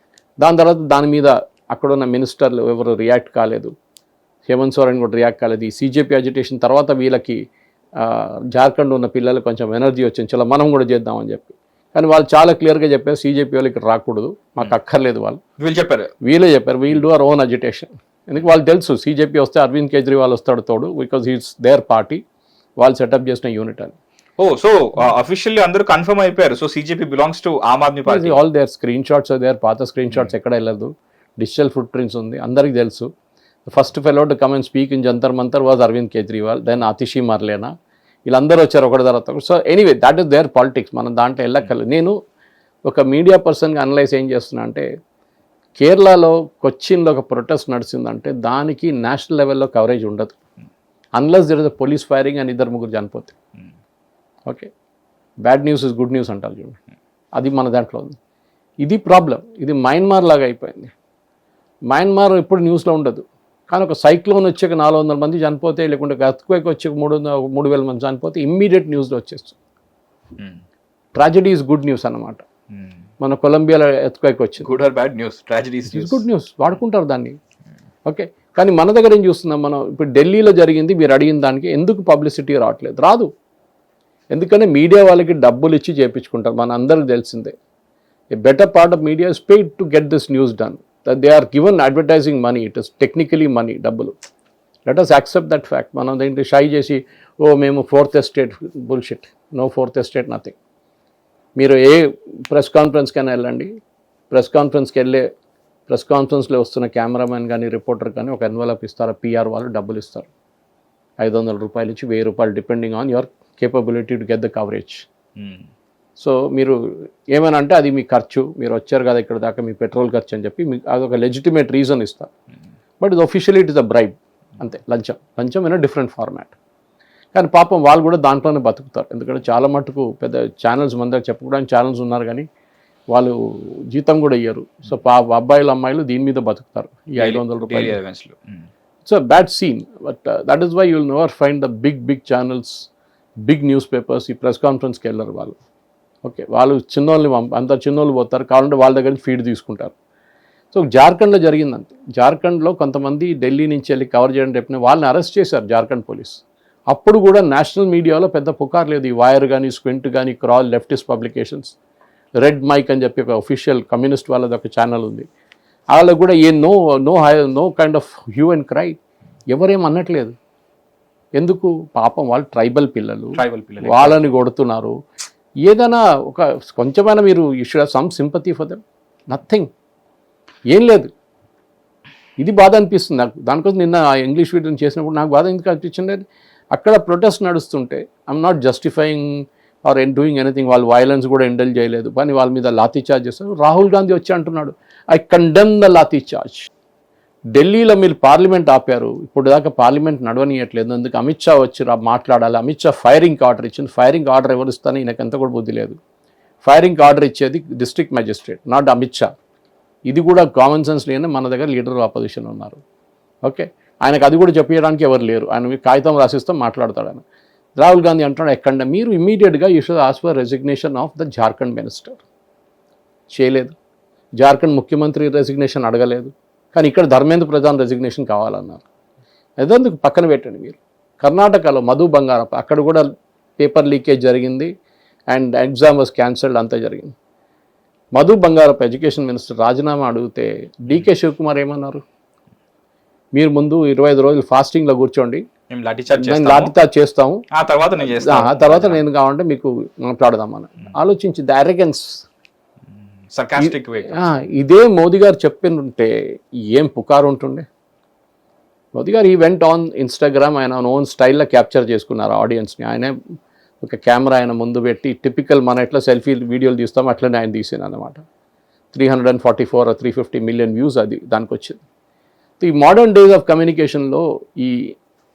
దాని తర్వాత దాని మీద అక్కడున్న మినిస్టర్లు ఎవరు రియాక్ట్ కాలేదు, హేమంత్ సోరెన్ కూడా రియాక్ట్ కాలేదు. ఈ సీజేపీ అజిటేషన్ తర్వాత వీళ్ళకి జార్ఖండ్ ఉన్న పిల్లలు కొంచెం ఎనర్జీ వచ్చింది, చాలా మనం కూడా చేద్దామని చెప్పి. కానీ వాళ్ళు చాలా క్లియర్గా చెప్పారు, సీజేపీ వాళ్ళు ఇక్కడ రాకూడదు, మాకు అక్కర్లేదు. వీళ్ళే చెప్పారు we'll do our own agitation. ఎందుకు వాళ్ళు తెలుసు సీజేపీ వస్తే అరవింద్ కేజ్రీవాల్ వస్తాడు తోడు, బికాజ్ హీస్ దేర్ పార్టీ, వాళ్ళు సెటప్ చేసిన యూనిట్ అని. సో అఫీషియల్లీ అందరూ కన్ఫర్మ్ అయిపోయారు. So CJP belongs to Aam Aadmi party. All their screenshots there, పాత స్క్రీన్ షాట్స్ ఎక్కడ వెళ్ళదు, డిజిటల్ ఫుట్ ప్రింట్స్ ఉంది, అందరికీ తెలుసు. First fellow to come and speak in Jantar Mantar was Arvind Kejriwal, then Atishi Marlena, వీళ్ళందరూ వచ్చారు ఒకటి తర్వాత. So anyway that is their politics, మనం దాంట్లో వెళ్ళక్కర్లేదు. నేను ఒక మీడియా పర్సన్గా అనలైజ్ ఏం చేస్తున్నా అంటే, కేరళలో కొచ్చిన్లో ఒక ప్రొటెస్ట్ నడిచిందంటే దానికి నేషనల్ లెవెల్లో కవరేజ్ ఉండదు unless there is a police firing అని 2-3 చనిపోతే. Okay, bad news is good news అంటారు చూడండి, అది మన దాంట్లో ఉంది. ఇది ప్రాబ్లం. ఇది మయన్మార్ లాగా అయిపోయింది. మయన్మార్ ఎప్పుడు న్యూస్లో ఉండదు, కానీ ఒక సైక్లోన్ వచ్చాక 400 మంది చనిపోతే, లేకుంటే ఎర్త్క్వేక్ వచ్చాక 3000 మంది చనిపోతే ఇమ్మీడియట్ న్యూస్లో వచ్చేస్తుంది. ట్రాజడీ ఈజ్ గుడ్ న్యూస్ అన్నమాట. మన కొలంబియాలో ఎర్త్క్వేక్ వచ్చింది, good or bad news, tragedy is good news, వాడుకుంటారు దాన్ని. ఓకే, కానీ మన దగ్గర ఏం చూస్తున్నాం మనం, ఇప్పుడు ఢిల్లీలో జరిగింది మీరు అడిగిన దానికి ఎందుకు పబ్లిసిటీ రాదు. ఎందుకంటే మీడియా వాళ్ళకి డబ్బులు ఇచ్చి చేయించుకుంటారు, మన అందరికి తెలిసిందే. A better part of media is paid to get this news done. They are given advertising money, it is technically money, డబ్బులు. Let us accept that fact. మనం దేంట్లో షై చేసి మేము 4th estate bullshit, no 4th estate nothing. మీరు a press కాన్ఫరెన్స్కైనా వెళ్ళండి, press కాన్ఫరెన్స్లో వస్తున్న cameraman కానీ రిపోర్టర్ కానీ ఒక ఎన్వలప్ ఇస్తారు, పిఆర్ వాళ్ళు డబ్బులు ఇస్తారు, 500 రూపాయలు ఇచ్చి 1000 రూపాయలు, depending on your capability to get the coverage. So మీరు ఏమైనా అంటే అది మీ ఖర్చు, మీరు వచ్చారు కదా ఇక్కడ దాకా, మీ పెట్రోల్ ఖర్చు అని చెప్పి మీకు అదొక లెజిటిమేట్ రీజన్ ఇస్తారు. బట్ ఇది officially it is a bribe, అంతే. లంచం ఇన్ అ డిఫరెంట్ ఫార్మాట్. కానీ పాపం వాళ్ళు కూడా దాంట్లోనే బతుకుతారు. ఎందుకంటే చాలా మటుకు పెద్ద ఛానల్స్ మన దగ్గర చెప్పుకోవడానికి ఛానల్స్ ఉన్నారు, కానీ వాళ్ళు జీతం కూడా ఇయ్యరు. సో అబ్బాయిలు అమ్మాయిలు దీని మీద బతుకుతారు, ఈ 500 రూపాయలు. It's a bad scene but that is why you will never find the big channels, big newspapers ఈ ప్రెస్ కాన్ఫరెన్స్కి వెళ్ళరు వాళ్ళు. ఓకే, వాళ్ళు చిన్నోళ్ళని అంత చిన్నోళ్ళు పోతారు, కావాలంటే వాళ్ళ దగ్గర ఫీడ్ తీసుకుంటారు. సో జార్ఖండ్లో జరిగిందంతే. జార్ఖండ్లో కొంతమంది ఢిల్లీ నుంచి వెళ్ళి కవర్ చేయడం చెప్పిన వాళ్ళని అరెస్ట్ చేశారు జార్ఖండ్ పోలీస్. అప్పుడు కూడా నేషనల్ మీడియాలో పెద్ద పుకార్ లేదు. ఈ వైర్ కానీ, స్క్వింట్ కానీ, Scroll, leftist publications, red mic అని చెప్పి ఒక అఫీషియల్ కమ్యూనిస్ట్ వాళ్ళది ఒక ఛానల్ ఉంది, వాళ్ళకు కూడా a no kind of hue and cry, ఎవరేం అనట్లేదు. ఎందుకు? పాపం వాళ్ళు ట్రైబల్ పిల్లలు, వాళ్ళని కొడుతున్నారు. ఏదైనా ఒక కొంచెమైనా మీరు you should have some sympathy for them. Nothing, ఏం లేదు. ఇది బాధ అనిపిస్తుంది నాకు. దానికోసం నిన్న ఇంగ్లీష్ వీడియో చేసినప్పుడు నాకు బాధ ఎందుకు అనిపించింది, అక్కడ ప్రొటెస్ట్ నడుస్తుంటే I'm not justifying or doing anything, వాళ్ళు వైలెన్స్ కూడా ఎండల్ చేయలేదు, కానీ వాళ్ళ మీద లాఠీ చార్జ్ చేస్తారు. రాహుల్ గాంధీ వచ్చి అంటున్నాడు I condemn the lathi charge. ఢిల్లీలో మీరు పార్లమెంట్ ఆపారు, ఇప్పుడు దాకా పార్లమెంట్ నడవనీయట్లేదు, అందుకు అమిత్ షా వచ్చి మాట్లాడాలి. అమిత్ షా ఫైరింగ్ ఆర్డర్ ఇచ్చింది. ఫైరింగ్ ఆర్డర్ ఎవరు ఇస్తానో ఈయనకు ఎంత కూడా బుద్ధి లేదు. ఫైరింగ్ ఆర్డర్ ఇచ్చేది district magistrate, not Amit Shah. ఇది కూడా కామన్ సెన్స్ లేని మన దగ్గర లీడర్ ఆఫ్ అపోజిషన్ ఉన్నారు. ఓకే, ఆయనకు అది కూడా చెప్పడానికి ఎవరు లేరు. ఆయన కాగితం రాసిస్తాం మాట్లాడతాడు ఆయన. రాహుల్ గాంధీ అంటున్నాడు ఎక్కడ మీరు ఇమ్మీడియట్గా you should ask for resignation of the Jharkhand minister. చేయలేదు. జార్ఖండ్ ముఖ్యమంత్రి రెసిగ్నేషన్ అడగలేదు, కానీ ఇక్కడ ధర్మేంద్ర ప్రధాన్ రెసిగ్నేషన్ కావాలన్నారు. అదందుకు పక్కన పెట్టండి మీరు. కర్ణాటకలో మధు బంగారప్ప, అక్కడ కూడా పేపర్ లీకేజ్ జరిగింది అండ్ ఎగ్జామ్ వాజ్ క్యాన్సల్డ్, అంతా జరిగింది. మధు బంగారప్ప ఎడ్యుకేషన్ మినిస్టర్ రాజీనామా అడిగితే డీకే శివకుమార్ ఏమన్నారు, మీరు ముందు 25 రోజులు ఫాస్టింగ్లో కూర్చోండి, మేము లాఠీచార్జ్ చేస్తాము, ఆ తర్వాత నేను కావాలంటే మీకు మాట్లాడదామని ఆలోచించి ద అరెగెన్స్. ఇదే మోదీ గారు చెప్పినుంటే ఏం పుకారు ఉంటుండే. మోదీ గారు ఈ వెంట్ ఆన్ ఇన్స్టాగ్రామ్, ఆయన ఓన్ స్టైల్లో క్యాప్చర్ చేసుకున్నారు ఆడియన్స్ని. ఆయనే ఒక కెమెరా ఆయన ముందు పెట్టి టిపికల్ మన ఎట్లా సెల్ఫీ వీడియోలు తీస్తాం అట్లనే ఆయన తీసాను అనమాట. 344 or 350 million వ్యూస్ అది దానికి వచ్చింది. ఈ మోడర్న్ డేస్ ఆఫ్ కమ్యూనికేషన్లో ఈ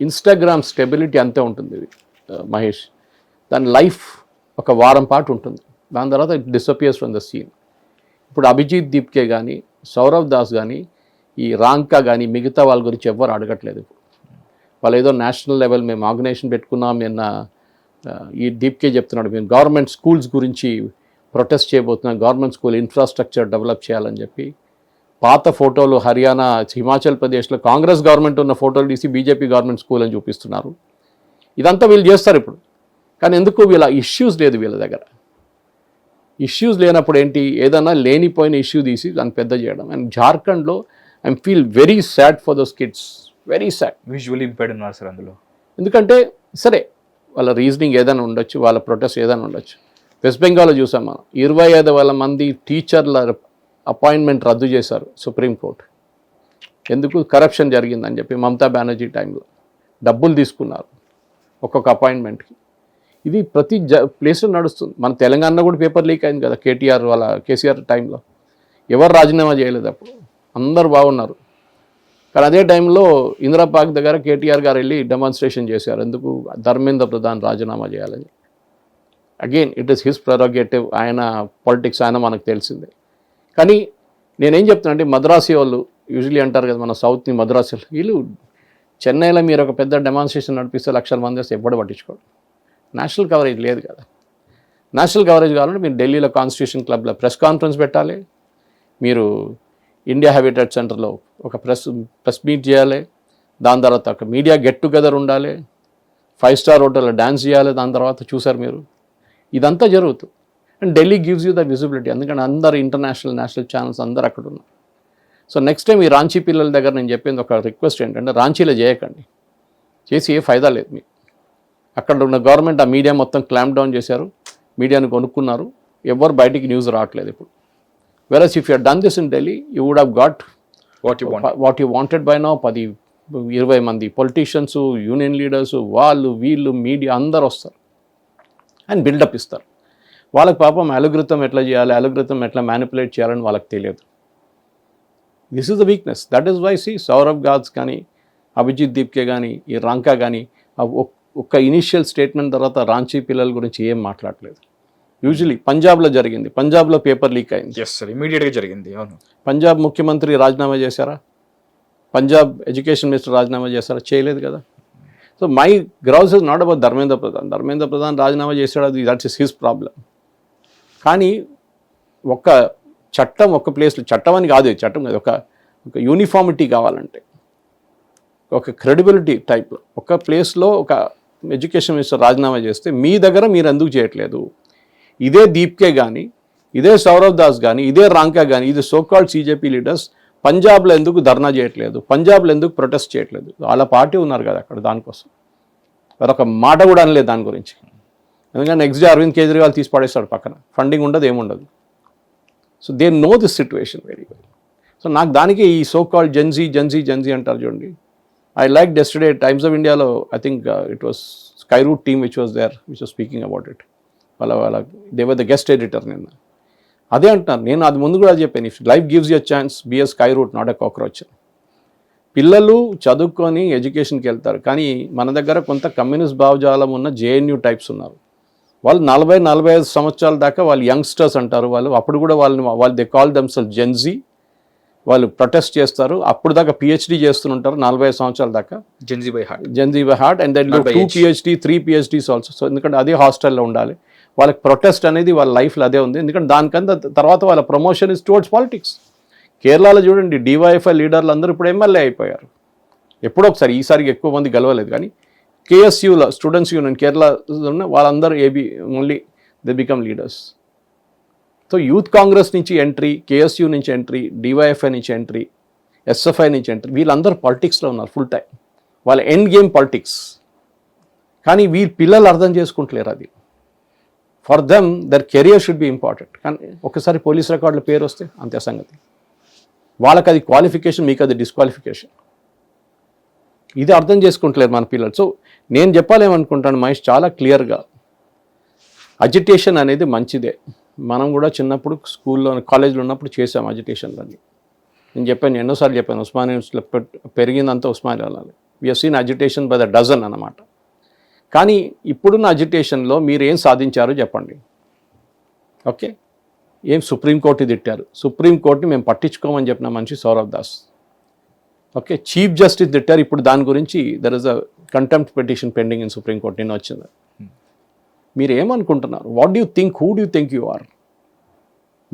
ఇన్స్టాగ్రామ్ స్టెబిలిటీ అంతే ఉంటుంది మహేష్. దాని లైఫ్ ఒక వారం పాటు ఉంటుంది, దాని తర్వాత it disappears from the scene. ఇప్పుడు అభిజిత్ దీప్కే కానీ, సౌరవ్ దాస్ కానీ, ఈ రాంకా కానీ మిగతా వాళ్ళ గురించి ఎవ్వరు అడగట్లేదు. ఇప్పుడు వాళ్ళు ఏదో నేషనల్ లెవెల్ మేము ఆర్గనైజేషన్ పెట్టుకున్నాం. నిన్న ఈ దీప్కే చెప్తున్నాడు మేము గవర్నమెంట్ స్కూల్స్ గురించి ప్రొటెస్ట్ చేయబోతున్నాం, గవర్నమెంట్ స్కూల్ ఇన్ఫ్రాస్ట్రక్చర్ డెవలప్ చేయాలని చెప్పి. పాత ఫోటోలు హర్యానా, హిమాచల్ ప్రదేశ్లో కాంగ్రెస్ గవర్నమెంట్ ఉన్న ఫోటోలు తీసి బీజేపీ గవర్నమెంట్ స్కూల్ అని చూపిస్తున్నారు. ఇదంతా వీళ్ళు చేస్తారు ఇప్పుడు. కానీ ఎందుకు వీళ్ళ ఇష్యూస్ లేదు వీళ్ళ దగ్గర. ఇష్యూస్ లేనప్పుడు ఏంటి, ఏదైనా లేనిపోయిన ఇష్యూ తీసి దాన్ని పెద్ద చేయడం. అండ్ జార్ఖండ్లో I feel very sad for those kids, very sad. Visual impaired ఉన్నారు సార్ అందులో. ఎందుకంటే సరే వాళ్ళ రీజనింగ్ ఏదైనా ఉండొచ్చు, వాళ్ళ ప్రొటెస్ట్ ఏదైనా ఉండొచ్చు. వెస్ట్ బెంగాల్లో చూసాం మనం 25,000 మంది టీచర్ల అపాయింట్మెంట్ రద్దు చేశారు సుప్రీంకోర్టు. ఎందుకు? కరప్షన్ జరిగిందని చెప్పి. మమతా బెనర్జీ టైంలో డబ్బులు తీసుకున్నారు ఒక్కొక్క అపాయింట్మెంట్కి. ఇది ప్రతి ప్లేస్లో నడుస్తుంది. మన తెలంగాణలో కూడా పేపర్ లీక్ అయింది కదా కేటీఆర్ వాళ్ళ కేసీఆర్ టైంలో. ఎవరు రాజీనామా చేయలేదు అప్పుడు, అందరు బాగున్నారు. కానీ అదే టైంలో ఇందిరా పార్క్ దగ్గర కేటీఆర్ గారు వెళ్ళి డెమాన్స్ట్రేషన్ చేశారు. ఎందుకు? ధర్మేంద్ర ప్రధాన్ రాజీనామా చేయాలని. Again it is his prerogative, ఆయన పాలిటిక్స్ ఆయన మనకు తెలిసిందే. కానీ నేనేం చెప్తున్నా అంటే మద్రాసీ వాళ్ళు యూజువలీ అంటారు కదా మన సౌత్ని మద్రాసీలు, వీళ్ళు చెన్నైలో మీరు ఒక పెద్ద డెమాన్స్ట్రేషన్ నడిపిస్తే 1,00,000 మంది వస్తే ఎవ్వడు పట్టించుకోడు. నేషనల్ కవరేజ్ లేదు కదా. నేషనల్ కవరేజ్ కావాలంటే మీరు ఢిల్లీలో కాన్స్టిట్యూషన్ క్లబ్లో ప్రెస్ కాన్ఫరెన్స్ పెట్టాలి, మీరు ఇండియా హ్యాబిటేట్ సెంటర్లో ఒక ప్రెస్ మీట్ చేయాలి, దాని తర్వాత ఒక మీడియా గెట్ టుగెదర్ ఉండాలి, 5-star హోటల్లో డ్యాన్స్ చేయాలి, దాని తర్వాత చూసారు మీరు. ఇదంతా జరుగుతుంది. And Delhi gives you the visibility, ఎందుకంటే అందరు ఇంటర్నేషనల్ నేషనల్ ఛానల్స్ అందరు అక్కడ ఉన్నారు. సో నెక్స్ట్ టైం ఈ రాంచీ పిల్లల దగ్గర నేను చెప్పింది ఒక రిక్వెస్ట్ ఏంటంటే, రాంచీలో చేయకండి, చేసి ఏ ఫైదా లేదు మీకు. అక్కడ ఉన్న గవర్నమెంట్ ఆ మీడియా మొత్తం క్లాంప్ డౌన్ చేశారు, మీడియాను కొనుక్కున్నారు, ఎవరు బయటికి న్యూస్ రావట్లేదు ఇప్పుడు. Versus if you done this in Delhi you would have got what you wanted by now. 10-20 మంది పొలిటీషియన్స్, యూనియన్ లీడర్స్, వాళ్ళు వీళ్ళు మీడియా అందరు వస్తారు అండ్ బిల్డప్ ఇస్తారు. వాళ్ళకి పాపం అలగృతం ఎట్లా చేయాలి, అలగృతం ఎట్లా మ్యానిపులేట్ చేయాలని వాళ్ళకి తెలియదు. This is the weakness. That is why see Saurav గాడ్స్ కానీ, అభిజిత్ దీప్కే కానీ, ఈ రాంకా కానీ ఒక్క ఇనిషియల్ స్టేట్మెంట్ తర్వాత రాంచీ పిల్లల గురించి ఏం మాట్లాడలేదు. యూజువలీ పంజాబ్లో జరిగింది, పంజాబ్లో పేపర్ లీక్ అయింది. ఇమీడియట్గా జరిగింది. అవును, పంజాబ్ ముఖ్యమంత్రి రాజీనామా చేశారా? పంజాబ్ ఎడ్యుకేషన్ మినిస్టర్ రాజీనామా చేస్తారా? చేయలేదు కదా. So my grouse is not about Dharmendra Pradhan రాజీనామా చేశాడు, అది దట్స్ ఇస్ హిస్ ప్రాబ్లం. కానీ ఒక చట్టం ఒక ప్లేస్లో, చట్టం అని కాదు, చట్టం కాదు, ఒక యూనిఫార్మిటీ కావాలంటే, ఒక క్రెడిబిలిటీ టైప్లో ఒక ప్లేస్లో ఒక ఎడ్యుకేషన్ మినిస్టర్ రాజీనామా చేస్తే మీ దగ్గర మీరు ఎందుకు చేయట్లేదు? ఇదే దీప్కే కానీ, ఇదే సౌరవ్ దాస్ కానీ, ఇదే రాంకా కానీ, ఇది సోకాల్డ్ సీజేపీ లీడర్స్ పంజాబ్లో ఎందుకు ధర్నా చేయట్లేదు? పంజాబ్లో ఎందుకు ప్రొటెస్ట్ చేయట్లేదు? వాళ్ళ పార్టీ ఉన్నారు కదా అక్కడ, దానికోసం ఒక మాట కూడా అనలేదు దాని గురించి. ఎందుకంటే నెక్స్ట్ డే అరవింద్ కేజ్రీవాల్ తీసి పడేస్తాడు పక్కన, ఫండింగ్ ఉండదు, ఏముండదు. So they know this situation very well. So నాకు దానికి ఈ సోకాల్డ్ జెన్జీ అంటారు చూడండి. I liked yesterday Times of Indiaలో I think it was Skyroot team which was there, which was speaking about it. They were the guest editor నిన్న. అదే అంటున్నాను నేను, అది ముందు కూడా చెప్పాను, if life gives you chance be a skyroot not a cockroach. పిల్లలు చదువుకొని ఎడ్యుకేషన్కి వెళ్తారు, కానీ మన దగ్గర కొంత కమ్యూనిస్ట్ భావజాలం ఉన్న జేఎన్యూ టైప్స్ ఉన్నారు. వాళ్ళు 40-45 సంవత్సరాల దాకా వాళ్ళు యంగ్స్టర్స్ అంటారు. వాళ్ళు అప్పుడు కూడా వాళ్ళు దే కాల్ దెమ్సెల్వ్స్ జెన్జీ. వాళ్ళు ప్రొటెస్ట్ చేస్తారు, అప్పుడు దాకా పిహెచ్డీ చేస్తుంటారు 45 సంవత్సరాల దాకా. Gen Z by heart and then 2 PhD 3 PhDs also. So ఎందుకంటే అదే హాస్టల్లో ఉండాలి, వాళ్ళకి ప్రొటెస్ట్ అనేది వాళ్ళ లైఫ్లో అదే ఉంది. ఎందుకంటే దానికంతా తర్వాత వాళ్ళ ప్రమోషన్ ఇస్ టువర్డ్స్ పాలిటిక్స్. కేరళలో చూడండి, డివైఎఫ్ఐ లీడర్లు అందరూ ఇప్పుడు ఎమ్మెల్యే అయిపోయారు. ఎప్పుడో ఒకసారి, ఈసారికి ఎక్కువ మంది గెలవలేదు, కానీ కేఎస్యూలో స్టూడెంట్స్ యూనియన్ కేరళ వాళ్ళందరూ only they become leaders. So youth Congress నుంచి ఎంట్రీ, కేఎస్యూ నుంచి ఎంట్రీ, డివైఎఫ్ఐ నుంచి ఎంట్రీ, ఎస్ఎఫ్ఐ నుంచి ఎంట్రీ, వీళ్ళందరూ పాలిటిక్స్లో ఉన్నారు ఫుల్ టైం. వాళ్ళ ఎండ్ గేమ్ పాలిటిక్స్. కానీ వీళ్ళ పిల్లలు అర్థం చేసుకుంటలేరు అది. For them their career should be important. కానీ ఒకసారి పోలీస్ రికార్డుల పేరు వస్తే అంతే సంగతి. వాళ్ళకి అది క్వాలిఫికేషన్, మీకు అది డిస్క్వాలిఫికేషన్. ఇది అర్థం చేసుకుంటలేరు మన పిల్లలు. సో నేను చెప్పాలేమనుకుంటాను మహేష్, చాలా క్లియర్గా అజిటేషన్ అనేది మంచిదే. మనం కూడా చిన్నప్పుడు స్కూల్లో కాలేజ్లో ఉన్నప్పుడు చేసాం అజిటేషన్లన్నీ. నేను చెప్పాను, ఎన్నోసార్లు చెప్పాను, ఉస్మానియా యూనివర్సిటీలో పెరిగిందంతా ఉస్మానియాలో. We have seen agitation by the dozen అన్నమాట. కానీ ఇప్పుడున్న అజిటేషన్లో మీరు ఏం సాధించారో చెప్పండి. ఓకే, ఏం సుప్రీంకోర్టు తిట్టారు, సుప్రీంకోర్టుని మేము పట్టించుకోమని చెప్పిన మనిషి Saurav Das. Okay, chief justice తిట్టారు, ఇప్పుడు దాని గురించి there is a contempt petition pending in Supreme Court, నిన్న వచ్చింది. మీరు ఏమనుకుంటున్నారు? What do think, who do think you are?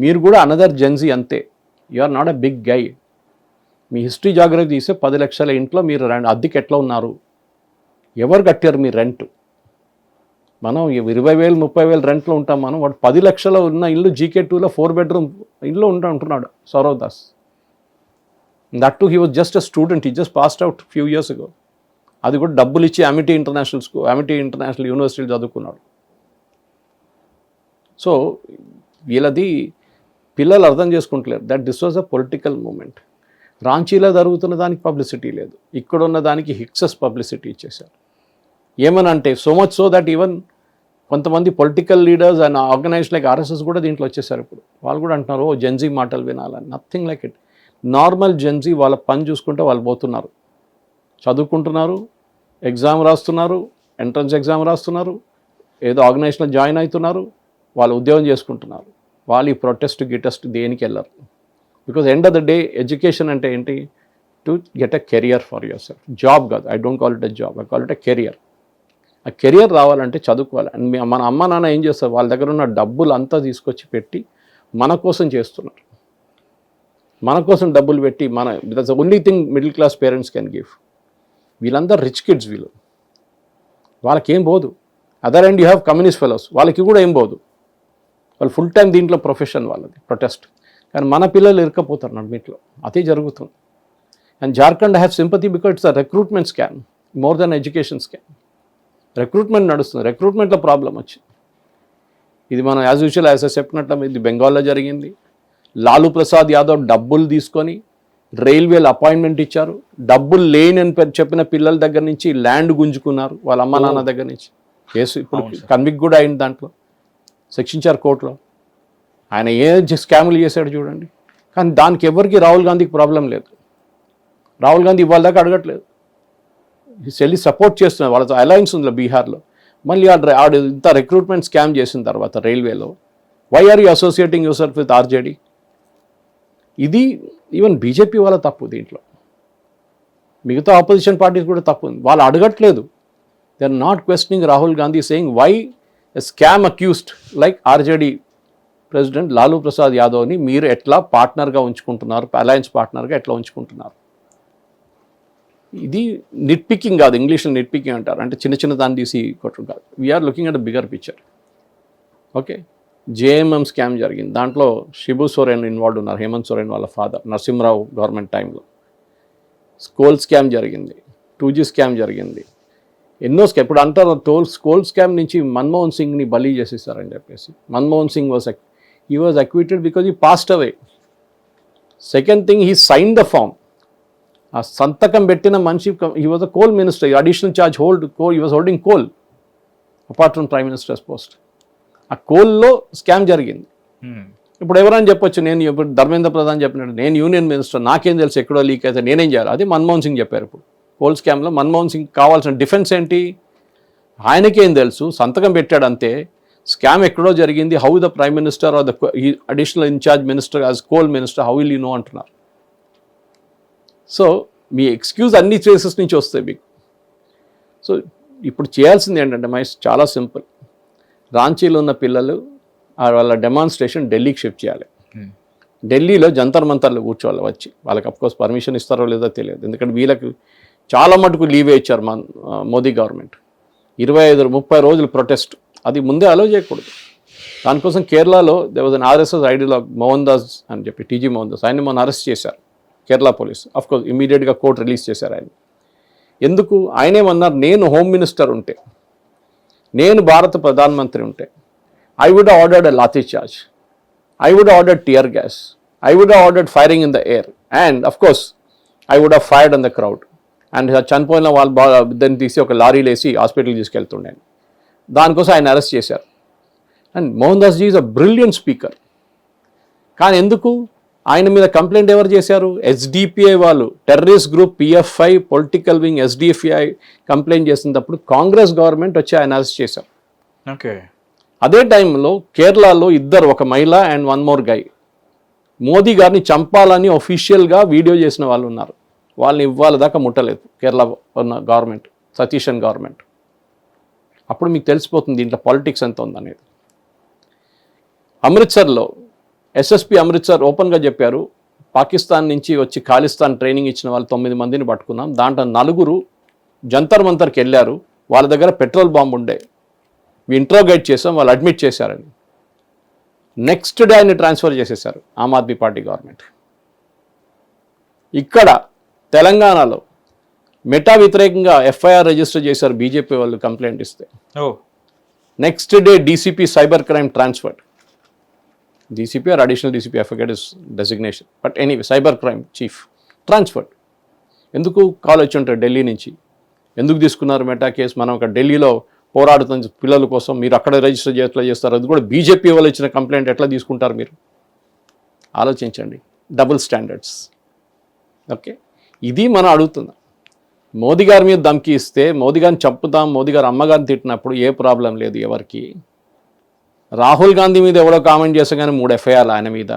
మీరు కూడా అనదర్ జెన్జీ అంతే. You are not a big guy. మీ హిస్టరీ జాగ్రఫీ తీస్తే 10 లక్షల ఇంట్లో మీరు అద్దెకి ఎట్లా ఉన్నారు? ఎవరు కట్టారు మీ రెంట్? మనం 20,000 30,000 రెంట్లో ఉంటాం. మనం వాడు 10 లక్షల ఉన్న ఇల్లు GK2లో 4 బెడ్రూమ్ ఇల్లు ఉంటున్నాడు Saurav Das. That to he was just a student, he just passed out few years ago. అది కూడా డబ్బులు ఇచ్చి అమిటీ ఇంటర్నేషనల్ యూనివర్సిటీలు చదువుకున్నాడు. సో వీళ్ళది పిల్లలు అర్థం చేసుకుంటలేరు that this was a political movement. రాంచీలో జరుగుతున్న దానికి పబ్లిసిటీ లేదు, ఇక్కడ ఉన్న దానికి హిక్సెస్ పబ్లిసిటీ ఇచ్చేశారు. ఏమనంటే so much so that even కొంతమంది political leaders and organized like RSS కూడా దీంట్లో వచ్చేసారు. ఇప్పుడు వాళ్ళు కూడా అంటున్నారు, ఓ జెన్జీ మాటలు వినాలని. Nothing like it. Normal Gen Z వాళ్ళ పని చూసుకుంటే వాళ్ళు పోతున్నారు, చదువుకుంటున్నారు, ఎగ్జామ్ రాస్తున్నారు, ఎంట్రన్స్ ఎగ్జామ్ రాస్తున్నారు, ఏదో ఆర్గనైజేషన్లో జాయిన్ అవుతున్నారు, వాళ్ళు ఉద్యోగం చేసుకుంటున్నారు. వాళ్ళు ఈ ప్రొటెస్ట్ గిటెస్ట్ దేనికి వెళ్ళరు. Because end of the day education అంటే ఏంటి? To get a career for yourself. Job కాదు, I don't call it a job, I call it a career. ఆ కెరియర్ రావాలంటే చదువుకోవాలి. అండ్ మన అమ్మ నాన్న ఏం చేస్తారు? వాళ్ళ దగ్గర ఉన్న డబ్బులు అంతా తీసుకొచ్చి పెట్టి మన కోసం చేస్తున్నారు. మన కోసం డబ్బులు పెట్టి that's the only thing middle class parents can give. వీళ్ళందరూ రిచ్ కిడ్స్, వీళ్ళు వాళ్ళకి ఏం పోదు. Other and you have communist fellows, వాళ్ళకి కూడా ఏం పోదు. వాళ్ళు ఫుల్ టైం దీంట్లో ప్రొఫెషన్ వాళ్ళది ప్రొటెస్ట్. కానీ మన పిల్లలు ఇరకపోతారు నడిమిట్లో, అదే జరుగుతుంది. And Jharkhand have sympathy because it's a recruitment scam more than education scam. Recruitment నడుస్తుంది, రిక్రూట్మెంట్లో ప్రాబ్లం వచ్చింది. ఇది మనం యాజ్ యూజువల్ చెప్పినట్లు ఇది బెంగాల్లో జరిగింది. లాలూ ప్రసాద్ యాదవ్ డబ్బులు తీసుకొని రైల్వేలు అపాయింట్మెంట్ ఇచ్చారు. డబ్బులు లేని అని చెప్పిన పిల్లల దగ్గర నుంచి ల్యాండ్ గుంజుకున్నారు వాళ్ళ అమ్మ నాన్న దగ్గర నుంచి. కేసు ఇప్పుడు కన్విక్ట్ కూడా అయింది, దాంట్లో శిక్షించారు కోర్టులో. ఆయన ఏ స్కాములు చేశాడు చూడండి. కానీ దానికి ఎవరికి రాహుల్ గాంధీకి ప్రాబ్లం లేదు. రాహుల్ గాంధీ ఇవాళ దాకా అడగట్లేదు, వెళ్ళి సపోర్ట్ చేస్తున్నారు. వాళ్ళతో అలయన్స్ ఉంది బీహార్లో. మళ్ళీ ఆడు ఇంత రిక్రూట్మెంట్ స్కామ్ చేసిన తర్వాత రైల్వేలో, why are you associating yourself with RJD? ఇది ఈవెన్ బీజేపీ వాళ్ళ తప్పు దీంట్లో. మిగతా ఆపోజిషన్ పార్టీస్ కూడా తప్పు ఉంది. వాళ్ళు అడగట్లేదు. They are not questioning Rahul Gandhi saying why a scam accused like RJD president Lalu Prasad యాదవ్ని మీరు ఎట్లా పార్ట్నర్గా ఉంచుకుంటున్నారు, అలయన్స్ పార్ట్నర్గా ఎట్లా ఉంచుకుంటున్నారు. ఇది నిట్ పికింగ్ కాదు, ఇంగ్లీష్లో నిట్ పికింగ్ అంటారు, అంటే చిన్న చిన్న దాన్ని తీసి కొట్టడం కాదు. We're looking at a bigger picture. Okay, JMM scam జరిగింది, దాంట్లో షిబు సోరెన్ ఇన్వాల్వ్ ఉన్నారు, హేమంత్ సోరెన్ వాళ్ళ ఫాదర్, నరసింహరావు గవర్నమెంట్ టైంలో. స్కోల్ స్కామ్ జరిగింది, 2G స్కామ్ జరిగింది, ఎన్నో స్కామ్. ఇప్పుడు అంటారు స్కోల్ స్కామ్ నుంచి మన్మోహన్ సింగ్ని బలి చేసేసారని చెప్పేసి. Manmohan Singh he was acquitted because he passed away. Second thing, he signed the form. ఆ సంతకం పెట్టిన మనిషి, he was a coal minister, additional charge he was holding coal apart from prime minister's post. ఆ కోల్లో స్కామ్ జరిగింది. ఇప్పుడు ఎవరైనా చెప్పొచ్చు, నేను ఇప్పుడు ధర్మేంద్ర ప్రధాన్ చెప్పినట్టు నేను యూనియన్ మినిస్టర్, నాకేం తెలుసు ఎక్కడో లీక్ అయితే నేనేం చేయాలి. అది మన్మోహన్ సింగ్ చెప్పారు. ఇప్పుడు కోల్ స్కామ్లో మన్మోహన్ సింగ్ కావాల్సిన డిఫెన్స్ ఏంటి, ఆయనకేం తెలుసు, సంతకం పెట్టాడు అంతే. స్కామ్ ఎక్కడో జరిగింది, how the prime minister or the additional in charge minister as coal minister how will you know అంటున్నారు. సో మీ ఎక్స్క్యూజ్ అన్ని కేసెస్ నుంచి వస్తాయి మీకు. సో ఇప్పుడు చేయాల్సింది ఏంటంటే చాలా సింపుల్. రాంచీలో ఉన్న పిల్లలు వాళ్ళ డెమాన్స్ట్రేషన్ ఢిల్లీకి షిఫ్ట్ చేయాలి. ఢిల్లీలో జంతర్ మంతర్లు కూర్చోవాలి వచ్చి. వాళ్ళకి అఫ్కోర్స్ పర్మిషన్ ఇస్తారో లేదో తెలియదు, ఎందుకంటే వీళ్ళకి చాలా మటుకు లీవే ఇచ్చారు మోదీ గవర్నమెంట్. 25-30 రోజులు ప్రొటెస్ట్, అది ముందే అలో చేయకూడదు. దానికోసం కేరళలో they was an RSS ideology Mohan Das అని చెప్పి, టీజీ మోహన్ దాస్, ఆయన్ని మొన్న అరెస్ట్ చేశారు కేరళ పోలీస్. అఫ్కోర్స్ ఇమీడియట్గా కోర్టు రిలీజ్ చేశారు ఆయన. ఎందుకు? ఆయనేమన్నారు, నేను హోమ్ మినిస్టర్ ఉంటే, నేను భారత ప్రధానమంత్రి ఉంటే, I would ordered a lathi charge, I would ordered tear gas, I would ordered firing in the air, and of course I would have fired on the crowd. And చనిపోయిన వాళ్ళు దాన్ని తీసి ఒక లారీలు వేసి హాస్పిటల్కి తీసుకెళ్తుండే. దానికోసం ఆయన అరెస్ట్ చేశారు. And Mohan Das ji is a brilliant speaker. కానీ ఎందుకు ఆయన మీద కంప్లైంట్ ఎవరు చేశారు? ఎస్డిపిఐ వాళ్ళు, terrorist group PFI political wing SDPI complaint చేసినప్పుడు కాంగ్రెస్ గవర్నమెంట్ వచ్చి ఆయన అరెస్ట్ చేశారు. ఓకే, అదే టైంలో కేరళలో ఒక మహిళ అండ్ 1 more guy మోదీ గారిని చంపాలని ఒఫీషియల్గా వీడియో చేసిన వాళ్ళు ఉన్నారు. వాళ్ళని ఇవ్వాలి దాకా ముట్టలేదు కేరళ ఉన్న గవర్నమెంట్, సతీశన్ గవర్నమెంట్. అప్పుడు మీకు తెలిసిపోతుంది దీంట్లో పాలిటిక్స్ ఎంత ఉందనేది. అమృత్సర్లో ఎస్ఎస్పి అమృత్సర్ ఓపెన్గా చెప్పారు, పాకిస్తాన్ నుంచి వచ్చి ఖాళిస్తాన్ ట్రైనింగ్ ఇచ్చిన వాళ్ళు 9 మందిని పట్టుకున్నాం, దాంట్లో 4 జంతర్ మంతర్కి వెళ్ళారు, వాళ్ళ దగ్గర పెట్రోల్ బాంబు ఉండే, ఇంట్రోగేట్ చేసాం, వాళ్ళు అడ్మిట్ చేశారని. నెక్స్ట్ డే ఆయన ట్రాన్స్ఫర్ చేసేశారు ఆమ్ ఆద్మీ పార్టీ గవర్నమెంట్. ఇక్కడ తెలంగాణలో మెటా వ్యతిరేకంగా ఎఫ్ఐఆర్ రిజిస్టర్ చేశారు బీజేపీ వాళ్ళు కంప్లైంట్ ఇస్తే. Next day DCP cyber crime transferred. DCP are additional DCP, I forget his designation, but anyway cyber crime chief transferred. ఎందుకు? కాల్ వచ్చి ఉంటారు ఢిల్లీ నుంచి. ఎందుకు తీసుకున్నారు మెటా కేసు? మనం ఒక ఢిల్లీలో పోరాడుతున్న పిల్లల కోసం, మీరు అక్కడ రిజిస్టర్ చేస్తారు, అది కూడా బీజేపీ వాళ్ళు ఇచ్చిన కంప్లైంట్ ఎట్లా తీసుకుంటారు మీరు? ఆలోచించండి. Double standards. ఓకే, ఇది మనం అడుగుతున్నాం. మోదీ గారి మీద ధమ్కి ఇస్తే, మోదీ గారిని చంపుతాం, మోదీ గారు అమ్మగారిని తిట్టినప్పుడు ఏ ప్రాబ్లం లేదు ఎవరికి. రాహుల్ గాంధీ మీద ఎవడో కామెంట్ చేస్తే కానీ 3 ఎఫ్ఐఆర్లు ఆయన మీద,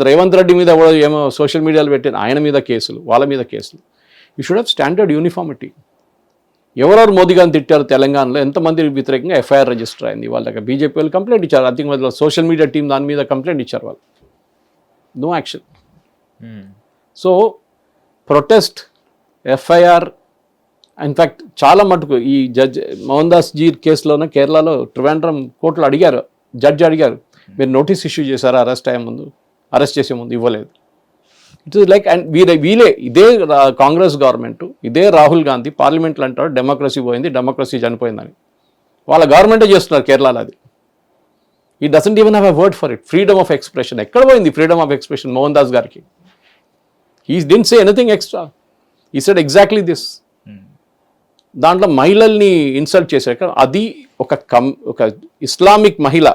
రేవంత్ రెడ్డి మీద ఎవడో ఏమో సోషల్ మీడియాలో పెట్టిన ఆయన మీద కేసులు, వాళ్ళ మీద కేసులు. You should have standard uniformity. ఎవరెవరు మోదీ గారిని తిట్టారు తెలంగాణలో, ఎంతమంది వ్యతిరేకంగా ఎఫ్ఐఆర్ రిజిస్టర్ అయింది వాళ్ళ దగ్గర. బీజేపీ వాళ్ళు కంప్లైంట్ ఇచ్చారు, I think social media team దాని మీద కంప్లైంట్ ఇచ్చారు వాళ్ళు. No action. So protest, FIR, in fact చాలా మటుకు ఈ జడ్జ్ మోహన్ దాస్ జీ కేసులోనే కేరళలో ట్రివాండ్రం కోర్టులో అడిగారు, జడ్జి అడిగారు, మీరు నోటీస్ ఇష్యూ చేశారా అరెస్ట్ చేసే ముందు? ఇవ్వలేదు. ఇట్ ఈస్ లైక్, అండ్ వీలే ఇదే కాంగ్రెస్ గవర్నమెంట్, ఇదే రాహుల్ గాంధీ పార్లమెంట్లో అంటారు డెమోక్రసీ పోయింది, డెమోక్రసీ చనిపోయిందని. వాళ్ళ గవర్నమెంటే చేస్తున్నారు కేరళలో అది. He doesn't even have a word for it. Freedom of expression ఎక్కడ పోయింది? Freedom of expression Mohan Das గారికి. He didn't say anything extra, he said exactly this. దాంట్లో మహిళల్ని ఇన్సల్ట్ చేశారు. అది ఒక ఇస్లామిక్ మహిళ,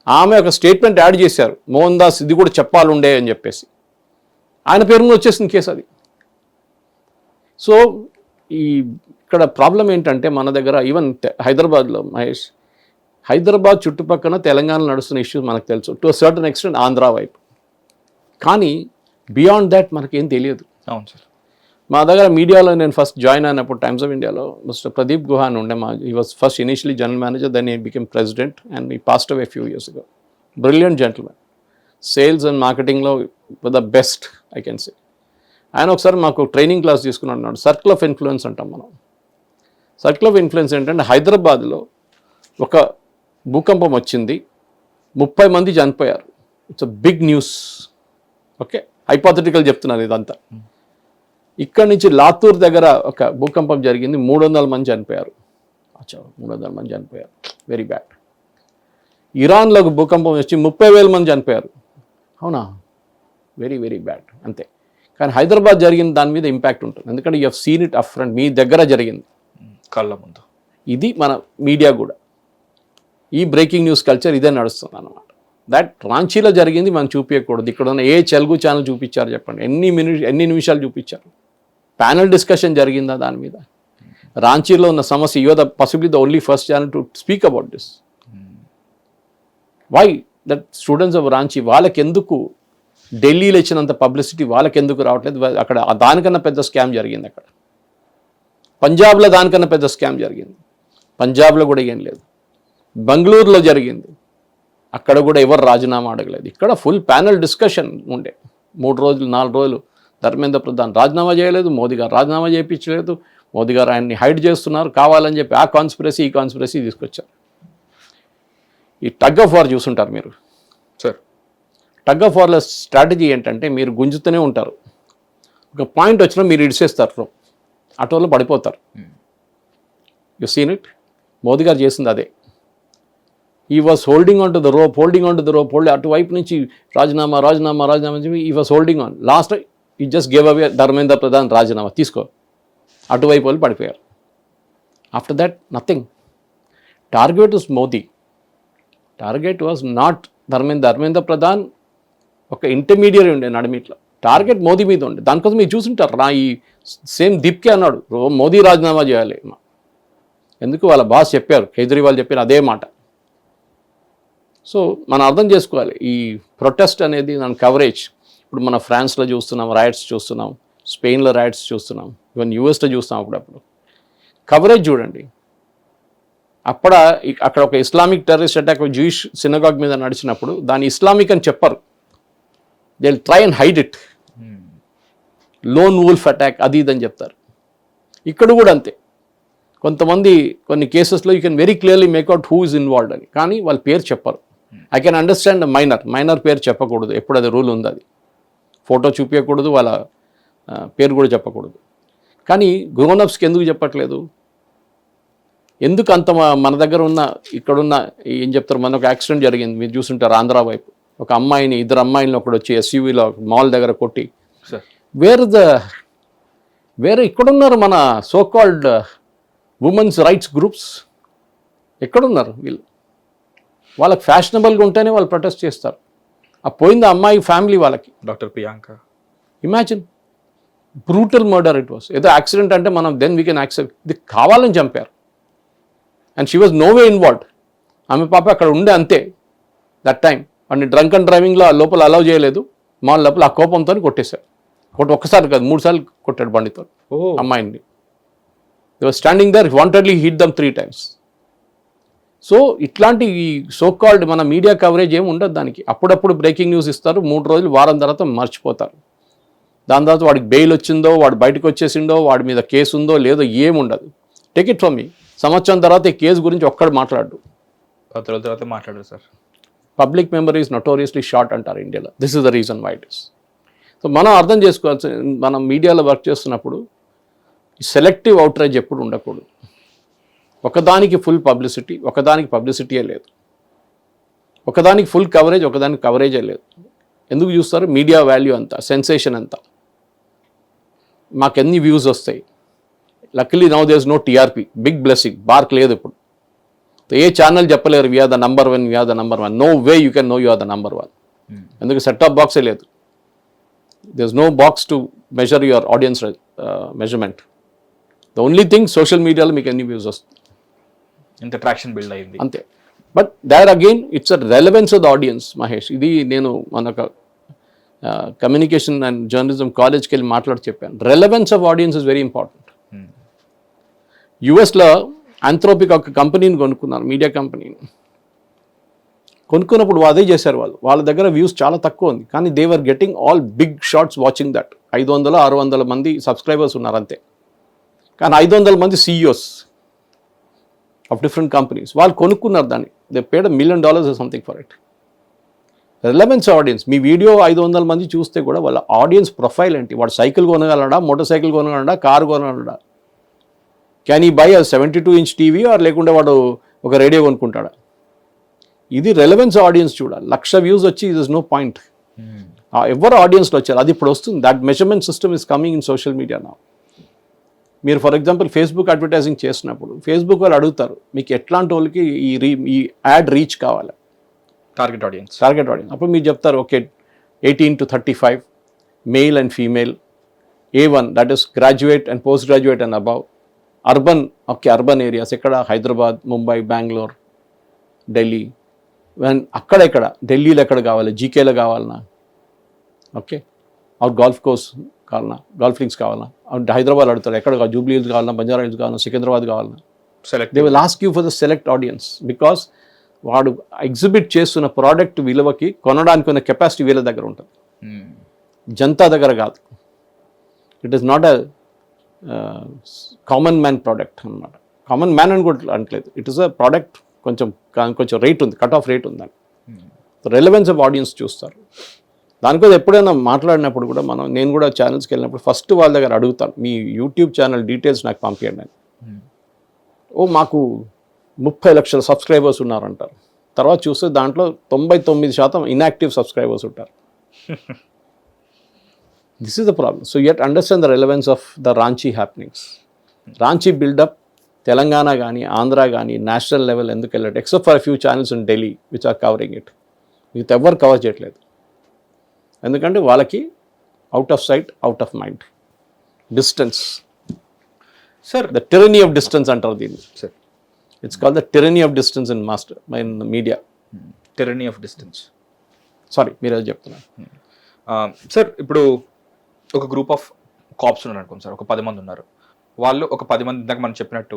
ఆమె ఒక స్టేట్మెంట్ యాడ్ చేశారు, మోహన్ దాస్ ఇది కూడా చెప్పాలుండే అని చెప్పేసి. ఆయన పేరు మీద వచ్చేసింది కేసు అది. సో ఇక్కడ ప్రాబ్లం ఏంటంటే మన దగ్గర ఈవెన్ హైదరాబాద్లో మహేష్, హైదరాబాద్ చుట్టుపక్కల తెలంగాణలో నడుస్తున్న ఇష్యూస్ మనకు తెలుసు, to a certain extent Andhra వైపు. కానీ బియాండ్ దాట్ మనకేం తెలియదు. అవును సార్. మా దగ్గర మీడియాలో నేను ఫస్ట్ జాయిన్ అయినప్పుడు టైమ్స్ ఆఫ్ ఇండియాలో మిస్టర్ ప్రదీప్ గుహా అని ఉండే he was first initially general manager, then he became president and he passed away few years ago. Brilliant gentlemen, sales and మార్కెటింగ్లో the best I can say. ఆయన ఒకసారి మాకు training class తీసుకున్నాడు. Circle of influence అంటాం మనం. Circle of influence ఏంటంటే హైదరాబాద్లో ఒక భూకంపం వచ్చింది, 30 మంది చనిపోయారు. It's a big news. Okay, hypothetical చెప్తున్నారు ఇదంతా. ఇక్కడ నుంచి లాతూర్ దగ్గర ఒక భూకంపం జరిగింది, 300 మంది చనిపోయారు. 300 మంది చనిపోయారు, వెరీ బ్యాడ్. ఇరాన్లో ఒక భూకంపం వచ్చి 30,000 మంది చనిపోయారు. అవునా, వెరీ వెరీ బ్యాడ్. అంతే. కానీ హైదరాబాద్ జరిగిన దాని మీద ఇంపాక్ట్ ఉంటుంది, ఎందుకంటే you have seen it up front, మీ దగ్గర జరిగింది కళ్ళ ముందు. ఇది మన మీడియా కూడా, ఈ బ్రేకింగ్ న్యూస్ కల్చర్ ఇదే నడుస్తుంది అన్నమాట. దట్ రాంచీలో జరిగింది మనం చూపించకూడదు. ఇక్కడ ఉన్న ఏ తెలుగు ఛానల్ చూపించారు చెప్పండి, ఎన్ని నిమిషాలు చూపించారు? ప్యానల్ డిస్కషన్ జరిగిందా దాని మీద? రాంచీలో ఉన్న సమస్య, you are the possibly the only first channel to speak about this. Why that students of Ranchi, వాళ్ళకెందుకు ఢిల్లీలో ఇచ్చినంత పబ్లిసిటీ వాళ్ళకెందుకు రావట్లేదు? అక్కడ దానికన్నా పెద్ద స్కామ్ జరిగింది. అక్కడ పంజాబ్లో దానికన్నా పెద్ద స్కామ్ జరిగింది. పంజాబ్లో కూడా ఏం లేదు. బెంగళూరులో జరిగింది, అక్కడ కూడా ఎవరు రాజీనామా అడగలేదు. ఇక్కడ ఫుల్ ప్యానల్ డిస్కషన్ ఉండే 3 రోజులు 4 రోజులు. ధర్మేంద్ర ప్రధాన్ రాజీనామా చేయలేదు, మోదీ గారు రాజీనామా చేయించలేదు, మోదీ గారు ఆయన్ని హైడ్ చేస్తున్నారు కావాలని చెప్పి. ఆ కాన్స్పిరసీ ఈ కాన్స్పిరసీ తీసుకొచ్చారు. ఈ టగ్ ఆఫ్ వార్ చూసుంటారు మీరు సార్. టగ్ ఆఫ్ వార్ల స్ట్రాటజీ ఏంటంటే మీరు గుంజుతూనే ఉంటారు, ఒక పాయింట్ వచ్చినా మీరు ఇడిసేస్తారు, ఆటోలో పడిపోతారు. You seen it. మోదీ గారు చేసింది అదే. ఈ was holding on to the rope, అటువైపు నుంచి రాజీనామా చెప్పి ఈ వాజ్ హోల్డింగ్ ఆన్. లాస్ట్ ఈ just gave away Dharmendra Pradhan రాజీనామా తీసుకో, అటువైపు వాళ్ళు పడిపోయారు. After that nothing. Target was Modi, target was not Dharmendra Pradhan ఒక ఇంటర్మీడియట్ ఉండే నడిమిట్లో. టార్గెట్ మోదీ మీద ఉండే. దానికోసం మీరు చూసుంటారు. ఈ సేమ్ దీప్కే అన్నాడు మోదీ రాజీనామా చేయాలి. ఎందుకు? వాళ్ళ బాస్ చెప్పారు, కేజ్రీవాల్ చెప్పిన అదే మాట. సో మనం అర్థం చేసుకోవాలి, ఈ ప్రొటెస్ట్ అనేది దాని కవరేజ్. ఇప్పుడు మన ఫ్రాన్స్లో చూస్తున్నాం, రైట్స్ చూస్తున్నాం, స్పెయిన్లో రైట్స్ చూస్తున్నాం, ఈవెన్ యూఎస్లో చూస్తాం. అప్పుడప్పుడు కవరేజ్ చూడండి. అక్కడ ఒక Islamic terrorist attack Jewish synagogue మీద నడిచినప్పుడు దాన్ని ఇస్లామిక్ అని చెప్పరు, they will try and hide it. Loan wolf attack అది ఇదని చెప్తారు. ఇక్కడ కూడా అంతే. కొంతమంది కొన్ని కేసెస్లో you can very clearly make out who is involved అని, కానీ వాళ్ళ పేరు చెప్పరు. ఐ కెన్ అండర్స్టాండ్ మైనర్ పేరు చెప్పకూడదు, ఎప్పుడు అది రూల్ ఉంది. అది ఫోటో చూపించకూడదు, వాళ్ళ పేరు కూడా చెప్పకూడదు. కానీ గ్రోనప్స్కి ఎందుకు చెప్పట్లేదు? ఎందుకు అంత మన దగ్గర ఉన్న ఇక్కడున్న ఏం చెప్తారు, మన ఒక యాక్సిడెంట్ జరిగింది మీరు చూసుంటారు ఆంధ్ర వైపు. ఒక అమ్మాయిని, 2 అమ్మాయిలను ఒకటి వచ్చి ఎస్యూవీలో మాల్ దగ్గర కొట్టి, వేరే ఇక్కడున్నారు మన so called women's rights groups. ఎక్కడున్నారు వీళ్ళు? వాళ్ళకి ఫ్యాషనబుల్గా ఉంటేనే వాళ్ళు ప్రొటెస్ట్ చేస్తారు. ఆ పోయింది అమ్మాయి ఫ్యామిలీ వాళ్ళకి. Doctor Priyanka, imagine, brutal murder it was. ఏదో యాక్సిడెంట్ అంటే మనం దెన్ వీ కెన్ యాక్సెప్ట్, ఇది కావాలని చంపారు. And she was no way involved. ఆమె పాప అక్కడ ఉండే అంతే that time. And drunk and డ్రైవింగ్లో లోపల అలౌ చేయలేదు, మాల్ లోపల ఆ కోపంతో కొట్టేశారు. ఒక్కసారి కాదు 3 సార్లు కొట్టాడు బండితో అమ్మాయిని. They were standing there, wantedly hit them 3 times. So ఇట్లాంటి ఈ సో కాల్డ్ మన మీడియా కవరేజ్ ఏమి ఉండదు దానికి. అప్పుడప్పుడు బ్రేకింగ్ న్యూస్ ఇస్తారు, 3 రోజులు వారం తర్వాత మర్చిపోతారు. దాని తర్వాత వాడికి బెయిల్ వచ్చిందో, వాడు బయటకు వచ్చేసిండో, వాడి మీద కేసు ఉందో లేదో ఏముండదు. టేక్ ఇట్ ఫ్రమ్ మీ, సంవత్సరం తర్వాత ఈ కేసు గురించి ఒక్కడు మాట్లాడు. 10 రోజుల తర్వాత మాట్లాడారు sir. Public memory is notoriously short అంటారు ఇండియాలో. This is the reason why it is. So మనం అర్థం చేసుకోవాల్సి, మనం మీడియాలో వర్క్ చేస్తున్నప్పుడు సెలెక్టివ్ అవుట్రేజ్ ఎప్పుడు ఉండకూడదు. ఒకదానికి ఫుల్ పబ్లిసిటీ, ఒకదానికి పబ్లిసిటీయే లేదు. ఒకదానికి ఫుల్ కవరేజ్, ఒకదానికి కవరేజే లేదు. ఎందుకు చూస్తారు? మీడియా వాల్యూ అంతా, సెన్సేషన్ అంతా. మాకెన్ని వ్యూస్ వస్తాయి. Luckily now there is no TRP, big blessing. BARC లేదు ఇప్పుడు. ఏ ఛానల్ చెప్పలేరు we are the number 1, we are the number 1. No way you can no you are the number 1. ఎందుకు? Set top బాక్సే లేదు. There is no box to measure your audience measurement. The only thing social మీడియాలో మీకు ఎన్ని views వస్తాయి, ఇంత traction build అయింది అంతే. But there again it's a relevance of the audience. Mahesh, ఇది నేను మనకు కమ్యూనికేషన్ అండ్ జర్నలిజం కాలేజ్కి వెళ్ళి మాట్లాడి చెప్పాను. Relevance of audience is very important. యుఎస్లో ఆంథ్రోపిక్ ఒక కంపెనీని కొనుక్కున్నారు, మీడియా కంపెనీని. కొనుక్కున్నప్పుడు అదే చేశారు వాళ్ళు. వాళ్ళ దగ్గర వ్యూస్ చాలా తక్కువ ఉంది, కానీ they were getting all big shots watching that. 500-600 మంది సబ్స్క్రైబర్స్ ఉన్నారు అంతే. కానీ 500 మంది CEOs ఆఫ్ డిఫరెంట్ కంపెనీస్ వాళ్ళు కొనుక్కున్నారు దాన్ని. They paid $1 million or something for it. Relevance audience. మీ వీడియో 500 మంది చూస్తే కూడా వాళ్ళ ఆడియన్స్ ప్రొఫైల్ ఏంటి? వాడు సైకిల్ కొనగలడా, మోటార్ సైకిల్ కొనగలడా, కారు కొనగలడా? Can he buy 72-inch TV or లేకుంటే వాడు ఒక రేడియో కొనుక్కుంటాడా? ఇది రెలవెన్స్ ఆడియన్స్ చూడాలి. 1,00,000 వ్యూస్ వచ్చి ఇట్ ఇస్ నో పాయింట్. ఎవరు ఆడియన్స్లో వచ్చారు అది ఇప్పుడు వస్తుంది. That measurement system is coming in social media నా. మీరు ఫర్ ఎగ్జాంపుల్ ఫేస్బుక్ అడ్వర్టైజింగ్ చేసినప్పుడు ఫేస్బుక్ వాళ్ళు అడుగుతారు మీకు ఎట్లాంటి వాళ్ళకి ఈ యాడ్ రీచ్ కావాలి, టార్గెట్ ఆడియన్స్. అప్పుడు మీరు చెప్తారు okay 18 to 35 male and female, A1 that is graduate and post graduate and above, urban okay urban areas ఎక్కడ హైదరాబాద్, ముంబై, బెంగళూరు, ఢిల్లీ. అక్కడ ఢిల్లీలో ఎక్కడ కావాలి, జీకేలో కావాలన్నా, ఓకే అవుట్ గల్ఫ్ కోస్ట్ కావాలన్నా, గల్ఫ్ లింక్స్ కావాలన్నా, హైదరాబాద్ అడుగుతారు ఎక్కడ జూబ్లీ హిల్స్ కావాలన్నా, బంజారా హిల్స్ కావాలన్నా, సికింద్రాబాద్ కావాలన్నా. They will ask you for the select audience because వాడు ఎగ్జిబిట్ చేస్తున్న ప్రోడక్ట్ విలువకి కొనడానికి ఉన్న కెపాసిటీ వీళ్ళ దగ్గర ఉంటుంది, జనతా దగ్గర కాదు. It is not a common man product అనమాట. కామన్ మ్యాన్ అని కూడా అనట్లేదు. ఇట్ ఈస్ అ ప్రోడక్ట్ కొంచెం రేట్ ఉంది, కట్ ఆఫ్ రేట్ ఉంది. రెలవెన్స్ ఆఫ్ ఆడియన్స్ చూస్తారు. దానికోసం ఎప్పుడైనా మాట్లాడినప్పుడు కూడా నేను కూడా ఛానల్స్కి వెళ్ళినప్పుడు ఫస్ట్ వాళ్ళ దగ్గర అడుగుతాను మీ యూట్యూబ్ ఛానల్ డీటెయిల్స్ నాకు పంపించండి అని. మాకు 30 లక్షల సబ్స్క్రైబర్స్ ఉన్నారంటారు. తర్వాత చూస్తే దాంట్లో 99% ఇన్యాక్టివ్ సబ్స్క్రైబర్స్ ఉంటారు. This is the problem. So yet understand the relevance of the Ranchi happenings. Ranchi buildup Telangana కానీ ఆంధ్ర కానీ నేషనల్ లెవెల్ ఎందుకు వెళ్ళట్టు? Except for few channels in Delhi which are covering it. మిగతా ఎవరు కవర్ చేయట్లేదు. ఎందుకంటే వాళ్ళకి out of sight out of mind. Distance sir, the tyranny of distance అంటారు దీన్ని sir. It's called the tyranny of distance in media. Tyranny of distance. Sorry మీరు అది చెప్తున్నారు సార్. ఇప్పుడు ఒక గ్రూప్ ఆఫ్ కాప్స్ ఉన్నారు అనుకోండి సార్, ఒక 10 మంది ఉన్నారు. వాళ్ళు ఒక 10 మంది ఇందాక మనం చెప్పినట్టు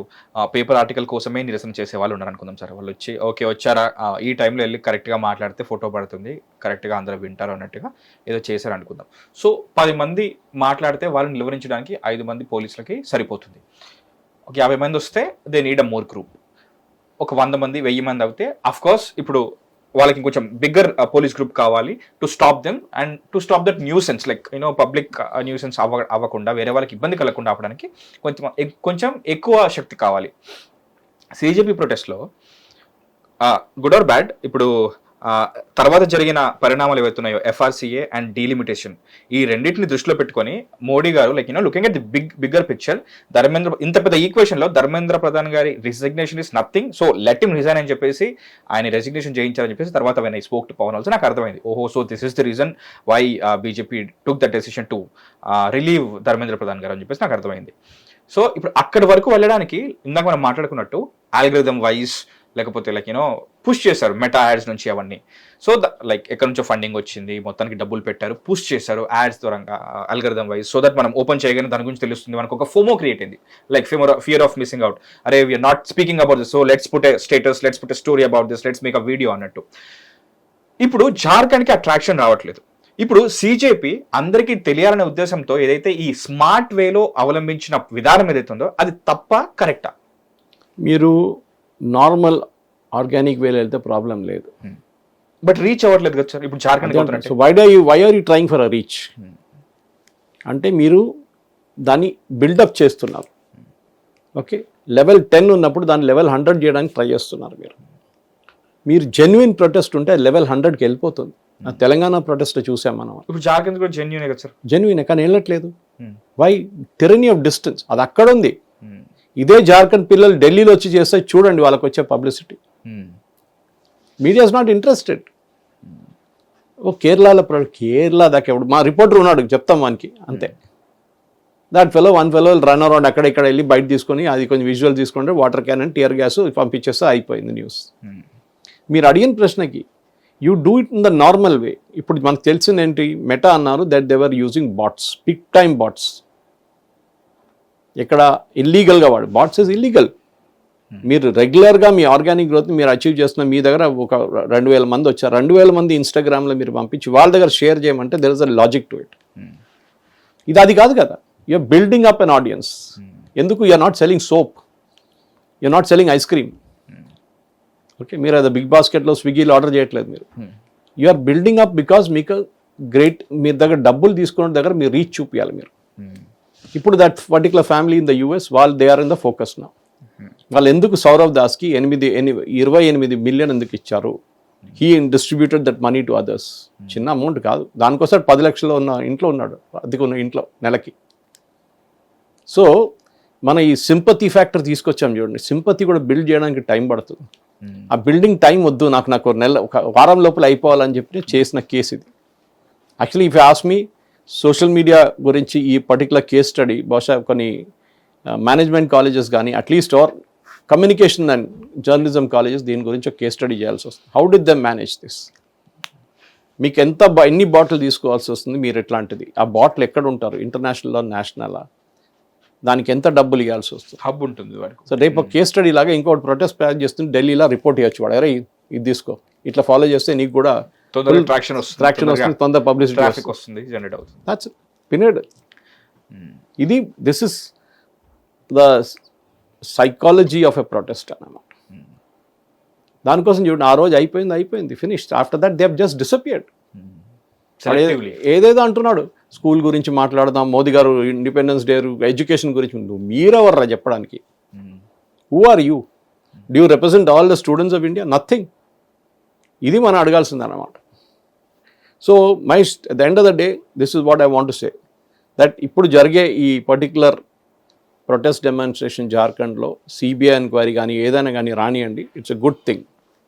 పేపర్ ఆర్టికల్ కోసమే నిరసన చేసే వాళ్ళు ఉన్నారు అనుకుందాం సార్. వాళ్ళు వచ్చి ఓకే వచ్చారా, ఈ టైంలో వెళ్ళి కరెక్ట్గా మాట్లాడితే ఫోటో పడుతుంది, కరెక్ట్గా అందరూ వింటారు అన్నట్టుగా ఏదో చేశారు అనుకుందాం. సో 10 మంది మాట్లాడితే వాళ్ళని నిలువరించడానికి 5 మంది పోలీసులకి సరిపోతుంది. ఒక 50 మంది వస్తే they need a more group. ఒక 100 మంది 1000 మంది అవుతే అఫ్కోర్స్ ఇప్పుడు వాళ్ళకి కొంచెం బిగ్గర్ పోలీస్ గ్రూప్ కావాలి to stop them and to stop that nuisance, like public nuisance అవ్వకుండా వేరే వాళ్ళకి ఇబ్బంది కలగకుండా ఆపడానికి కొంచెం ఎక్కువ శక్తి కావాలి. సిజేపీ ప్రొటెస్ట్లో గుడ్ ఆర్ బ్యాడ్, ఇప్పుడు తర్వాత జరిగిన పరిణామాలు ఏవైతున్నాయో FRCA అండ్ డీలిమిటేషన్, ఈ రెండింటిని దృష్టిలో పెట్టుకొని మోడీ గారు like looking at the bigger picture, ఇంత పెద్ద ఈక్వేషన్లో ధర్మేంద్ర ప్రధాన్ గారి resignation is nothing, so let him resign అని చెప్పేసి ఆయన రెసిగ్నేషన్ చేయించారని చెప్పేసి తర్వాత ఆయన స్పోక్ టు పవన్ ఆల్సో నాకు అర్థమైంది. ఓహో, so this is the reason why BJP took the decision to relieve Dharmendra Pradhan గారు అని చెప్పేసి నాకు అర్థమైంది. సో ఇప్పుడు అక్కడి వరకు వెళ్ళడానికి ఇందాక మనం మాట్లాడుకున్నట్టు ఆల్గరిథం వైజ్ లేకపోతే లైక్ పుష్ చేశారు మెటా యాడ్స్ నుంచి అవన్నీ. సో లైక్ ఎక్కడి నుంచో ఫండింగ్ వచ్చింది, మొత్తానికి డబ్బులు పెట్టారు, పుష్ చేశారు యాడ్స్ ద్వారా ఆల్గరిథం వైజ్, సో దట్ మనం ఓపెన్ చేయగానే దాని గురించి తెలుస్తుంది, మనకు ఒక ఫోమో క్రియేట్ అయింది, like fear of missing out. అరే we're not speaking about this, so let's put a status, let's put a story about this, let's make a video అన్నట్టు. ఇప్పుడు జార్ఖండ్కి అట్రాక్షన్ రావట్లేదు. ఇప్పుడు సిజేపీ అందరికీ తెలియాలనే ఉద్దేశంతో ఏదైతే ఈ స్మార్ట్ వేలో అవలంబించిన విధానం ఏదైతే ఉందో అది తప్ప కరెక్టా? మీరు నార్మల్ ఆర్గానిక్ వేలో వెళ్తే ప్రాబ్లం లేదు, బట్ రీచ్ అవ్వట్లేదు కదా సార్. ఇప్పుడు Jharkhand so why are you trying for a reach అంటే మీరు దాన్ని బిల్డప్ చేస్తున్నారు. ఓకే, లెవెల్ 10 ఉన్నప్పుడు దాన్ని లెవెల్ 100 చేయడానికి ట్రై చేస్తున్నారు. మీరు జెన్యున్ ప్రొటెస్ట్ ఉంటే లెవెల్ 100కి వెళ్ళిపోతుంది. తెలంగాణ ప్రొటెస్ట్ చూసాం మనం. ఇప్పుడు జార్ఖండ్ కూడా జెన్యునే కదా సార్. జెన్యునే కానీ వెళ్ళట్లేదు. వై? టెరనీ ఆఫ్ డిస్టెన్స్ అది అక్కడ ఉంది. ఇదే జార్ఖండ్ పిల్లలు ఢిల్లీలో వచ్చి చేస్తే చూడండి వాళ్ళకి వచ్చే publicity. Media is not interested. ఓ కేరళ దాకా ఎవడు మా రిపోర్టర్ ఉన్నాడు చెప్తాం వానికి అంతే. వన్ ఫెలో రన్ అరౌండ్ అక్కడ ఇక్కడ వెళ్ళి బయట తీసుకొని అది కొంచెం విజువల్ తీసుకుంటే water can and tear gas పంపించేస్తే అయిపోయింది న్యూస్. మీరు అడిగిన ప్రశ్నకి you do it in the normal way. ఇప్పుడు మనకు తెలిసింది ఏంటి, మెటా అన్నారు that they're using bots, big time bots. ఇక్కడ ఇల్లీగల్గా వాడు బాట్స్ ఇస్ ఇల్లీగల్. మీరు రెగ్యులర్గా మీ ఆర్గానిక్ గ్రోత్ మీరు అచీవ్ చేస్తున్న, మీ దగ్గర ఒక 2,000 మంది వచ్చారు, 2,000 మంది ఇన్స్టాగ్రామ్లో మీరు పంపించి వాళ్ళ దగ్గర షేర్ చేయమంటే there is a logic to it. ఇది అది కాదు కదా, you're building up an audience. ఎందుకు you're not selling soap, you're not selling ice cream. Okay, మీరు అది బిగ్ బాస్కెట్లో స్విగ్గీలో ఆర్డర్ చేయట్లేదు, మీరు యూఆర్ బిల్డింగ్ అప్ బికాస్ మీకు గ్రేట్, మీ దగ్గర డబ్బులు తీసుకున్న దగ్గర మీరు రీచ్ చూపించాలి మీరు. ఇప్పుడు that particular family in the US, వాళ్ళు they are in the focus నా. వాళ్ళు ఎందుకు సౌరవ్ దాస్కి 28 మిలియన్ ఎందుకు ఇచ్చారు? He distributed that money to others. చిన్న అమౌంట్ కాదు, దానికోసం 10 లక్షలు ఉన్న ఇంట్లో ఉన్నాడు, అద్దెకున్న ఇంట్లో నెలకి. సో మన ఈ సింపతి ఫ్యాక్టర్ తీసుకొచ్చాం చూడండి, సింపతి కూడా బిల్డ్ చేయడానికి టైం పడుతుంది. ఆ బిల్డింగ్ టైం వద్దు, నాకు ఒక వారం లోపల అయిపోవాలని చెప్పి చేసిన కేసు ఇది. Actually if ask me, social media గురించి ఈ పర్టికులర్ కేస్ స్టడీ బహుశా కొన్ని మేనేజ్మెంట్ కాలేజెస్ కానీ at least are communication and journalism colleges దీని గురించి ఒక కేస్ స్టడీ చేయాల్సి వస్తుంది. How did them manage this? మీకు ఎన్ని బాటిల్ తీసుకోవాల్సి వస్తుంది, మీరు ఎట్లాంటిది, ఆ బాటిల్ ఎక్కడ ఉంటారు, ఇంటర్నేషనల్ నేషనలా, దానికి ఎంత డబ్బులు ఇవ్వాల్సి వస్తుంది, హబ్ ఉంటుంది వాడికి. సో రేపు కేస్ స్టడీ లాగా ఇంకోటి ప్రొటెస్ట్ ప్యాక్ చేస్తుంది, ఢిల్లీలో రిపోర్ట్ చేయొచ్చు వాడు, అరే ఇది తీసుకో, ఇట్లా ఫాలో చేస్తే నీకు కూడా ట్రాక్షన్ వస్తుంది, తొందర పబ్లిసిటీ ట్రాఫిక్ వస్తుంది, జనరేట్ అవుతుంది. That's period. ఇది this is the psychology of a protest అన్నమాట. దానికోసం చూడండి, ఆ రోజు అయిపోయింది finished. After that they have just disappeared. ఏదేదో అంటున్నాడు, స్కూల్ గురించి మాట్లాడదాం, మోదీ గారు ఇండిపెండెన్స్ డే, ఎడ్యుకేషన్ గురించి. మీరెవర్రా చెప్పడానికి? Who are you? Do you represent all the students of India? Nothing. ఇది మనం అడగాల్సింది అన్నమాట. So at the end of the day this is what I want to say, that ఇప్పుడు జరిగే ఈ పర్టికులర్ ప్రొటెస్ట్ డెమాన్స్ట్రేషన్ జార్ఖండ్లో సిబిఐ ఎంక్వైరీ కానీ ఏదైనా కానీ రానియండి, ఇట్స్ ఎ గుడ్ థింగ్.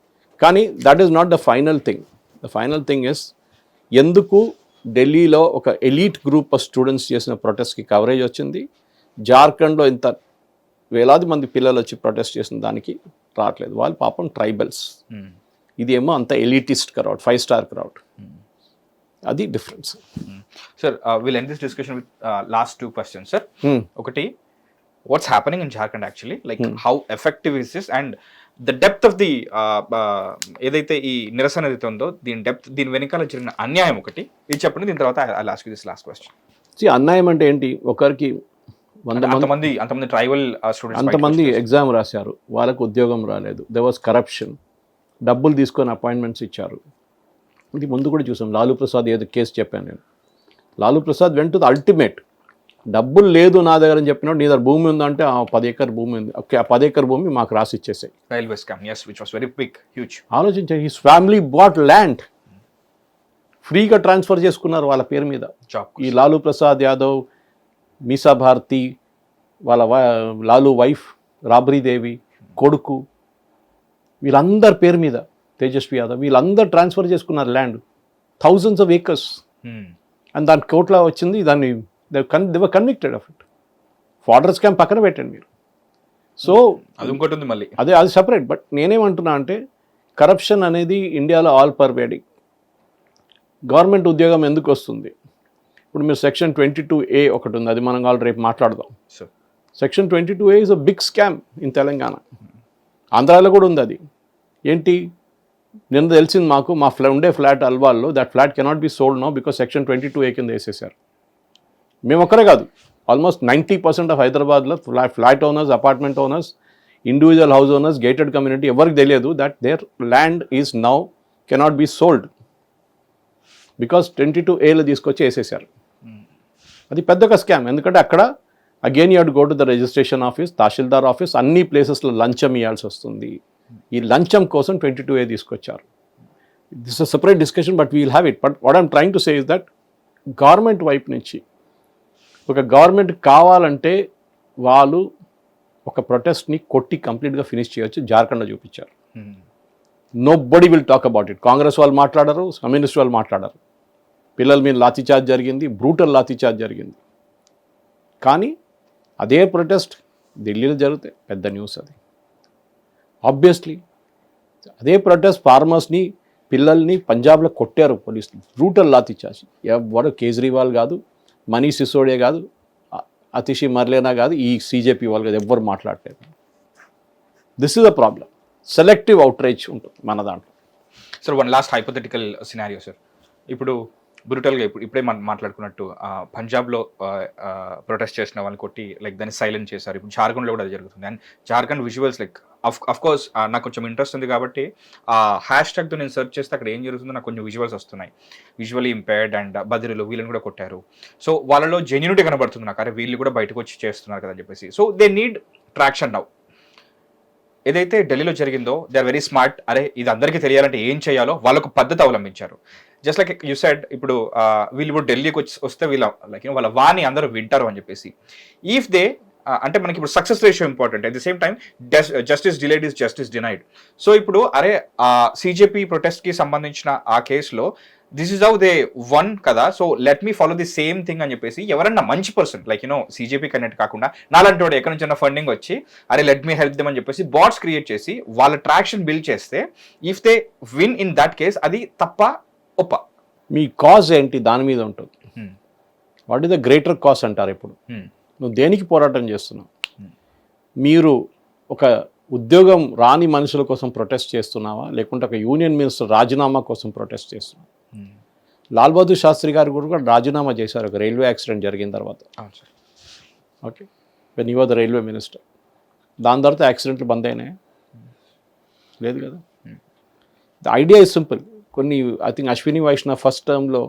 కానీ that is not the final thing. The final thing is, ఎందుకు ఢిల్లీలో ఒక ఎలీట్ గ్రూప్ ఆఫ్ స్టూడెంట్స్ చేసిన ప్రొటెస్ట్కి కవరేజ్ వచ్చింది, జార్ఖండ్లో ఇంత వేలాది మంది పిల్లలు వచ్చి ప్రొటెస్ట్ చేసిన దానికి రావట్లేదు? వాళ్ళు పాపం ట్రైబల్స్, ఇదేమో అంత ఎలీటిస్ట్ క్రౌడ్, 5-star క్రౌడ్. అది difference. Sir will end this discussion with last 2 questions sir. ఒకటి, what's happening in Jharkhand actually, like how effective is this, and the depth of the ఏదైతే ఈ నిరసన ఏదైతే ఉందో దీని డెప్త్, దీని వెనకాల జరిగిన అన్యాయం ఒకటి ఇది చెప్పండి. దీని తర్వాత I'll ask you this last question. అన్యాయం అంటే ఏంటి? ఒకరికి 100 అంతమంది ట్రైబల్ స్టూడెంట్స్ అంతమంది ఎగ్జామ్ రాశారు, వాళ్ళకు ఉద్యోగం రాలేదు, there was corruption, డబ్బులు తీసుకొని అపాయింట్మెంట్స్ ఇచ్చారు. ఇది ముందు కూడా చూసాం, లాలూ ప్రసాద్ ఏదో కేసు చెప్పాను నేను. Lalu Prasad went to the ultimate, డబ్బులు లేదు నా దగ్గర అని చెప్పినప్పుడు, నీ దగ్గర భూమి ఉందంటే 10 ఎకర్ భూమి ఉంది, ఓకే ఆ 10 ఎకర్ భూమి మాకు రాసి ఇచ్చేసాయి. Railway scam, yes, which was very big, huge. ఆలోచించారు, హిస్ ఫ్యామిలీ బాట్ ల్యాండ్, ఫ్రీగా ట్రాన్స్ఫర్ చేసుకున్నారు వాళ్ళ పేరు మీద. ఈ లాలూ ప్రసాద్ యాదవ్, మీసా భారతి, వాళ్ళ లాలూ వైఫ్ రాబ్రీదేవి కొడుకు, వీళ్ళందరి పేరు మీద, తేజస్వి యాదవ్, వీళ్ళందరూ ట్రాన్స్ఫర్ చేసుకున్నారు land, thousands of acres. And దాని కోట్ల వచ్చింది, దాన్ని they were convicted of it. Fodder scam పక్కన పెట్టండి మీరు. సో అది ఇంకోటి ఉంది మళ్ళీ, అది సపరేట్. బట్ నేనేమంటున్నా అంటే, కరప్షన్ అనేది ఇండియాలో ఆల్ పర్వేడింగ్. గవర్నమెంట్ ఉద్యోగం ఎందుకు వస్తుంది? ఇప్పుడు మీరు సెక్షన్ 22A ఒకటి ఉంది, అది మనం వాళ్ళు రేపు మాట్లాడదాం. Section 22A is a big scam in Telangana. ఆంధ్రాలో కూడా ఉంది అది. ఏంటి నిన్న తెలిసింది మాకు, మా ఉండే ఫ్లాట్ అల్వాల్లో, that flat cannot be sold no because section 22A కింద వేసేసారు. మేము ఒక్కరే కాదు, ఆల్మోస్ట్ 90% ఆఫ్ హైదరాబాద్లో flat owners, apartment owners, individual house owners, gated community, ఎవరికి తెలియదు that there land is now cannot be sold because 22Aలో తీసుకొచ్చి వేసేసారు. అది పెద్దగా స్కామ్. ఎందుకంటే అక్కడ again you have to go to the registration office, తహసీల్దార్ ఆఫీస్, అన్ని ప్లేసెస్లో లంచం ఇవ్వాల్సి వస్తుంది. ఈ లంచం కోసం 22A తీసుకొచ్చారు. This a separate discussion, but we will have it. But what I'm trying to say is that government వైపు నుంచి ఒక గవర్నమెంట్ కావాలంటే వాళ్ళు ఒక ప్రొటెస్ట్ని కొట్టి కంప్లీట్గా ఫినిష్ చేయొచ్చు. జార్ఖండ్లో చూపించారు. Nobody will talk about it. Congress వాళ్ళు మాట్లాడారు, కమ్యూనిస్ట్ వాళ్ళు మాట్లాడారు. పిల్లల మీద లాఠీచార్జ్ జరిగింది, బ్రూటల్ లాఠీచార్జ్ జరిగింది. కానీ అదే ప్రొటెస్ట్ ఢిల్లీలో జరిగితే పెద్ద న్యూస్ అది. ఆబ్వియస్లీ అదే ప్రొటెస్ట్ ఫార్మర్స్ని పిల్లల్ని పంజాబ్లో కొట్టారు పోలీసులు, బ్రూటల్ లాఠీ చార్జ్. ఎవరు కేజ్రీవాల్ కాదు, మనీష్ సిసోడియా కాదు, అతిషి మర్లేనా కాదు, ఈ CJP వాళ్ళు కాదు, ఎవ్వరు మాట్లాడలేదు. This is the problem. Selective outreach ఉంటుంది మన దాంట్లో. Sir one last hypothetical scenario sir. ఇప్పుడు బ్రూటల్గా ఇప్పుడే మనం మాట్లాడుకున్నట్టు పంజాబ్లో ప్రొటెస్ట్ చేసిన వాళ్ళని కొట్టి లైక్ దాన్ని సైలెంట్ చేశారు. ఇప్పుడు జార్ఖండ్లో కూడా అది జరుగుతుంది. And Jharkhand visuals like of course నాకు కొంచెం ఇంట్రెస్ట్ ఉంది కాబట్టి హ్యాష్ ట్యాగ్తో నేను సెర్చ్ చేస్తే అక్కడ ఏం జరుగుతుందో నాకు కొంచెం విజువల్స్ వస్తున్నాయి. విజువలీ ఇంపైర్డ్ అండ్ బదిరీలు వీళ్ళని కూడా కొట్టారు. సో వాళ్ళలో జెన్యూనిటీ కనబడుతుంది నాకు, అరే వీళ్ళు కూడా బయటకు వచ్చి చేస్తున్నారు కదా అని చెప్పేసి. So they need traction now. ఏదైతే ఢిల్లీలో జరిగిందో దే ఆర్ వెరీ స్మార్ట్. అరే ఇది అందరికీ తెలియాలంటే ఏం చేయాలో వాళ్ళకు పద్ధతి అవలంబించారు. జస్ట్ లైక్ యూ సెడ్, ఇప్పుడు వీళ్ళు ఇప్పుడు ఢిల్లీకి వస్తే వీళ్ళ లైక్ వాళ్ళ వాణి అందరూ వింటారు అని చెప్పేసి. ఇఫ్ దే అంటే మనకి ఇప్పుడు success ratio important, at the same time justice delayed is justice denied. So ఇప్పుడు అరే CJP ప్రొటెస్ట్కి సంబంధించిన ఆ కేసులో this is how they won కదా, so let me follow the same thing అని చెప్పేసి ఎవరన్నా మంచి పర్సన్ లైక్ CJP కనెక్ట్ కాకుండా నాలంటి వాడు ఎక్కడి నుంచి ఫండింగ్ వచ్చి అరే లెట్ మీ హెల్ప్ దెమ్ అని చెప్పేసి బాట్స్ క్రియేట్ చేసి వాళ్ళ ట్రాక్షన్ బిల్డ్ చేస్తే if they win in that case అది తప్ప ఒప్ప. మీ కాజ్ ఏంటి దాని మీద ఉంటుంది. What is the greater cause అంటారు. ఇప్పుడు నువ్వు దేనికి పోరాటం చేస్తున్నావు? మీరు ఒక ఉద్యోగం రాని మనుషుల కోసం ప్రొటెస్ట్ చేస్తున్నావా, లేకుంటే ఒక యూనియన్ మినిస్టర్ రాజీనామా కోసం ప్రొటెస్ట్ చేస్తున్నావా? లాల్ బహదూర్ శాస్త్రి గారు కూడా రాజీనామా చేశారు ఒక రైల్వే యాక్సిడెంట్ జరిగిన తర్వాత. Okay, when you are the railway minister. దాని తర్వాత యాక్సిడెంట్లు బంద్ అయినాయి? లేదు కదా. The idea is simple. కొన్ని I think Ashwini Vaishnav first టర్మ్లో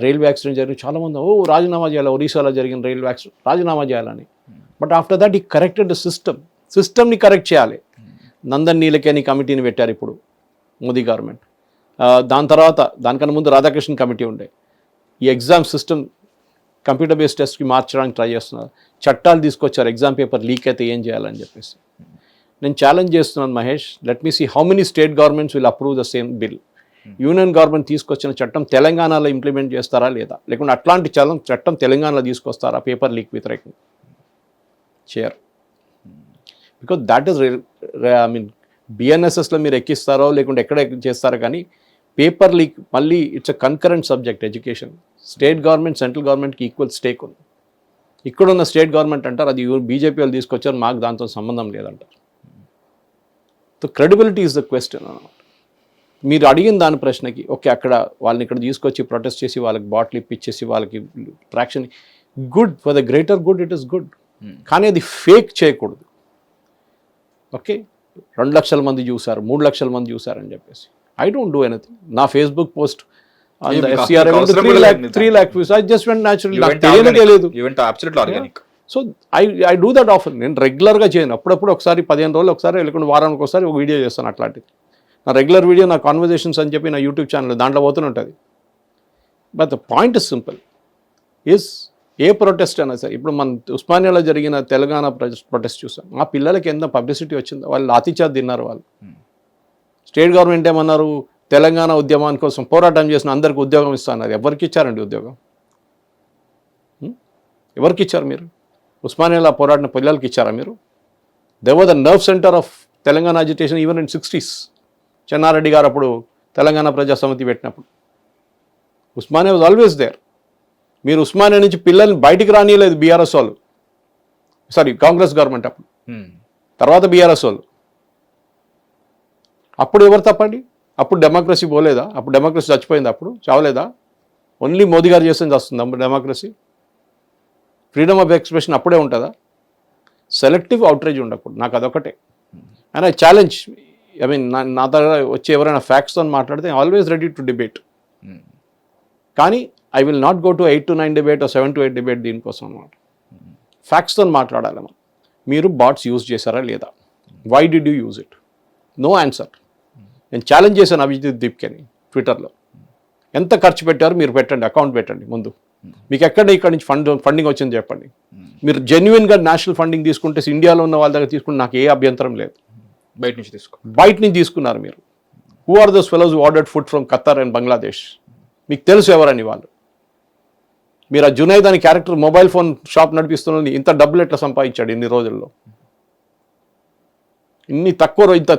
రైల్వే యాక్సిడెంట్ జరిగి చాలామంది రాజీనామా చేయాలి, ఒరిస్సాలో జరిగిన రైల్వే యాక్సిడెంట్ రాజీనామా చేయాలని. బట్ ఆఫ్టర్ దట్ ఈ కరెక్టెడ్ సిస్టమ్ని కరెక్ట్ చేయాలి. నందన్ నీలకేని కమిటీని పెట్టారు ఇప్పుడు మోదీ గవర్నమెంట్. దాని తర్వాత దానికన్నా ముందు రాధాకృష్ణ కమిటీ ఉండే. ఈ ఎగ్జామ్ సిస్టమ్ కంప్యూటర్ బేస్డ్ టెస్ట్కి మార్చడానికి ట్రై చేస్తున్నారు. చట్టాలు తీసుకొచ్చారు, ఎగ్జామ్ పేపర్ లీక్ అయితే ఏం చేయాలని చెప్పేసి. నేను ఛాలెంజ్ చేస్తున్నాను Mahesh, let me see how many state governments will approve the same bill. Union government తీసుకొచ్చిన చట్టం తెలంగాణలో ఇంప్లిమెంట్ చేస్తారా లేదా, లేకుంటే అట్లాంటి చట్టం తెలంగాణలో తీసుకొస్తారా పేపర్ లీక్ వ్యతిరేకంగా? చేయరు. Because that is I mean BNSSలో మీరు ఎక్కిస్తారో లేకుంటే ఎక్కడ చేస్తారో, కానీ పేపర్ లీక్ మళ్ళీ it's a concurrent subject education. State government central గవర్నమెంట్కి ఈక్వల్ స్టేక్ ఉంది. ఇక్కడున్న స్టేట్ గవర్నమెంట్ అంటారు అది BJP వాళ్ళు తీసుకొచ్చారు, మాకు దాంతో సంబంధం లేదంటారు. So credibility is the question అన్నమాట. మీరు అడిగిన దాని ప్రశ్నకి ఓకే, అక్కడ వాళ్ళని ఇక్కడ తీసుకొచ్చి ప్రొటెస్ట్ చేసి వాళ్ళకి బాటిల్ ఇప్పించేసి వాళ్ళకి traction good for the greater good, it is good. కానీ అది ఫేక్ చేయకూడదు. ఓకే, 2 లక్షల మంది చూసారు, 3 లక్షల మంది చూసారని చెప్పేసి ఐ డోంట్ డూ ఎనీథింగ్. నా Facebook post FCR 3 lakh views. I just went naturally. నాకు తెలియదు. So I do that offer. నేను రెగ్యులర్గా చేయను, అప్పుడప్పుడు ఒకసారి 15 రోజులు ఒకసారి లేకుంటే వారానికి ఒకసారి ఒక వీడియో చేస్తాను అట్లాంటిది. నా రెగ్యులర్ వీడియో నా కాన్వర్జేషన్స్ అని చెప్పి నా యూట్యూబ్ ఛానల్ దాంట్లో పోతూనే ఉంటుంది. But the point is simple is a protest అయినా సరే, ఇప్పుడు మన ఉస్మానియాలో జరిగిన తెలంగాణ ప్రొటెస్ట్ చూసాం. మా పిల్లలకి ఎంత పబ్లిసిటీ వచ్చిందో, వాళ్ళు లాఠీచార్జ్ తిన్నారు. వాళ్ళు స్టేట్ గవర్నమెంట్ ఏమన్నారు, తెలంగాణ ఉద్యమాని కోసం పోరాటం చేసిన అందరికీ ఉద్యోగం ఇస్తున్నారు. ఎవరికి ఇచ్చారండి ఉద్యోగం? ఎవరికి ఇచ్చారు? మీరు ఉస్మానియాలో పోరాడిన పిల్లలకి ఇచ్చారా మీరు? They were the nerve centre of Telangana agitation even in 60s. Chennareddy గారు అప్పుడు తెలంగాణ ప్రజా సమితి పెట్టినప్పుడు ఉస్మానియా వాజ్ ఆల్వేస్ దేర్. మీరు ఉస్మానియా నుంచి పిల్లల్ని బయటికి రానియలేదు బీఆర్ఎస్ వాళ్ళు, సారీ కాంగ్రెస్ గవర్నమెంట్ అప్పుడు, తర్వాత బీఆర్ఎస్ వాళ్ళు. అప్పుడు ఎవరు తప్పండి? అప్పుడు డెమోక్రసీ పోలేదా? అప్పుడు డెమోక్రసీ చచ్చిపోయింది, అప్పుడు చావలేదా? ఓన్లీ మోదీ గారు చేస్తుంది వస్తుంది డెమోక్రసీ. ఫ్రీడమ్ ఆఫ్ ఎక్స్ప్రెషన్ అప్పుడే ఉంటుందా? సెలెక్టివ్ అవుట్రేజ్ ఉండకూడదు. నాకు అదొకటే. And I challenge, I mean నా దగ్గర వచ్చి ఎవరైనా ఫ్యాక్ట్స్తో మాట్లాడితే ఆల్వేస్ రెడీ టు డిబేట్. కానీ I will not go to 8 to 9 debate, 7 to 8 debate దీనికోసం అనమాట. ఫ్యాక్ట్స్తో మాట్లాడాలి మనం. మీరు బాట్స్ యూజ్ చేశారా లేదా? Why did you use it? No answer. నేను ఛాలెంజ్ చేశాను అభిజిత్ దీప్కేని ట్విట్టర్లో. ఎంత ఖర్చు పెట్టారు మీరు పెట్టండి, అకౌంట్ పెట్టండి ముందు. మీకు ఎక్కడ ఇక్కడ నుంచి ఫండింగ్ వచ్చింది చెప్పండి. మీరు జెన్యున్గా నేషనల్ ఫండింగ్ తీసుకుంటే ఇండియాలో ఉన్న వాళ్ళ దగ్గర తీసుకుంటే నాకు ఏ అభ్యంతరం లేదు. బయట నుంచి తీసుకున్నారు మీరు. Who are those fellows who ordered food from Qatar and Bangladesh? మీకు తెలుసు ఎవరని వాళ్ళు. మీరు ఆ జునైద్ అని క్యారెక్టర్ మొబైల్ ఫోన్ షాప్ నడిపిస్తున్నది ఇంత డబ్బులు ఎట్లా సంపాదించాడు ఇన్ని రోజుల్లో? ఇంత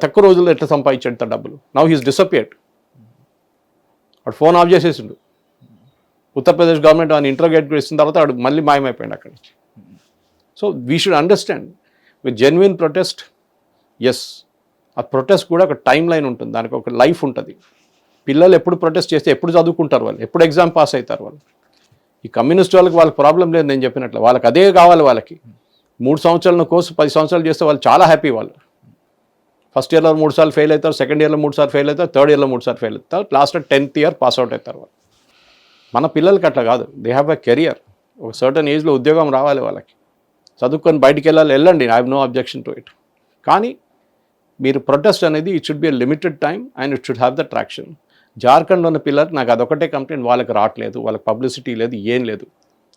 తక్కువ రోజుల్లో ఎట్లా సంపాదించాడు ఇంత డబ్బులు? Now he's disappeared. వాడు ఫోన్ ఆఫ్ చేసేసిండు. ఉత్తరప్రదేశ్ గవర్నమెంట్ ఆయన ఇంట్రోగేట్ చేసిన తర్వాత వాడు మళ్ళీ మాయమైపోయాడు అక్కడి నుంచి. So we should understand with genuine protest, yes ఆ ప్రొటెస్ట్ కూడా ఒక టైం లైన్ ఉంటుంది, దానికి ఒక లైఫ్ ఉంటుంది. పిల్లలు ఎప్పుడు ప్రొటెస్ట్ చేస్తే ఎప్పుడు చదువుకుంటారు వాళ్ళు, ఎప్పుడు ఎగ్జామ్ పాస్ అవుతారు వాళ్ళు. ఈ కమ్యూనిస్ట్ వాళ్ళకి ప్రాబ్లం లేదు, నేను చెప్పినట్లు వాళ్ళకి అదే కావాలి. వాళ్ళకి 3 సంవత్సరాల కోర్సు 10 సంవత్సరాలు చేస్తే వాళ్ళు చాలా హ్యాపీ. వాళ్ళు ఫస్ట్ ఇయర్లో 3 సార్లు ఫెయిల్ అవుతారు, సెకండ్ ఇయర్లో 3 సార్లు ఫెయిల్ అవుతారు, థర్డ్ ఇయర్లో 3 సార్లు ఫెయిల్ అవుతారు, last 10th year pass out అవుతారు వాళ్ళు. మన పిల్లలకి అట్లా కాదు, దే హ్యావ్ ఎ కెరియర్. ఒక సర్టన్ ఏజ్లో ఉద్యోగం రావాలి వాళ్ళకి, చదువుకొని బయటికి వెళ్ళండి, I have no objection to it. కానీ మీరు ప్రొటెస్ట్ అనేది it should be a limited time and it should have the traction. జార్ఖండ్లో ఉన్న పిల్లలు నాకు అదొకటే కంప్లైంట్, వాళ్ళకి రావట్లేదు, వాళ్ళకి పబ్లిసిటీ లేదు, ఏం లేదు.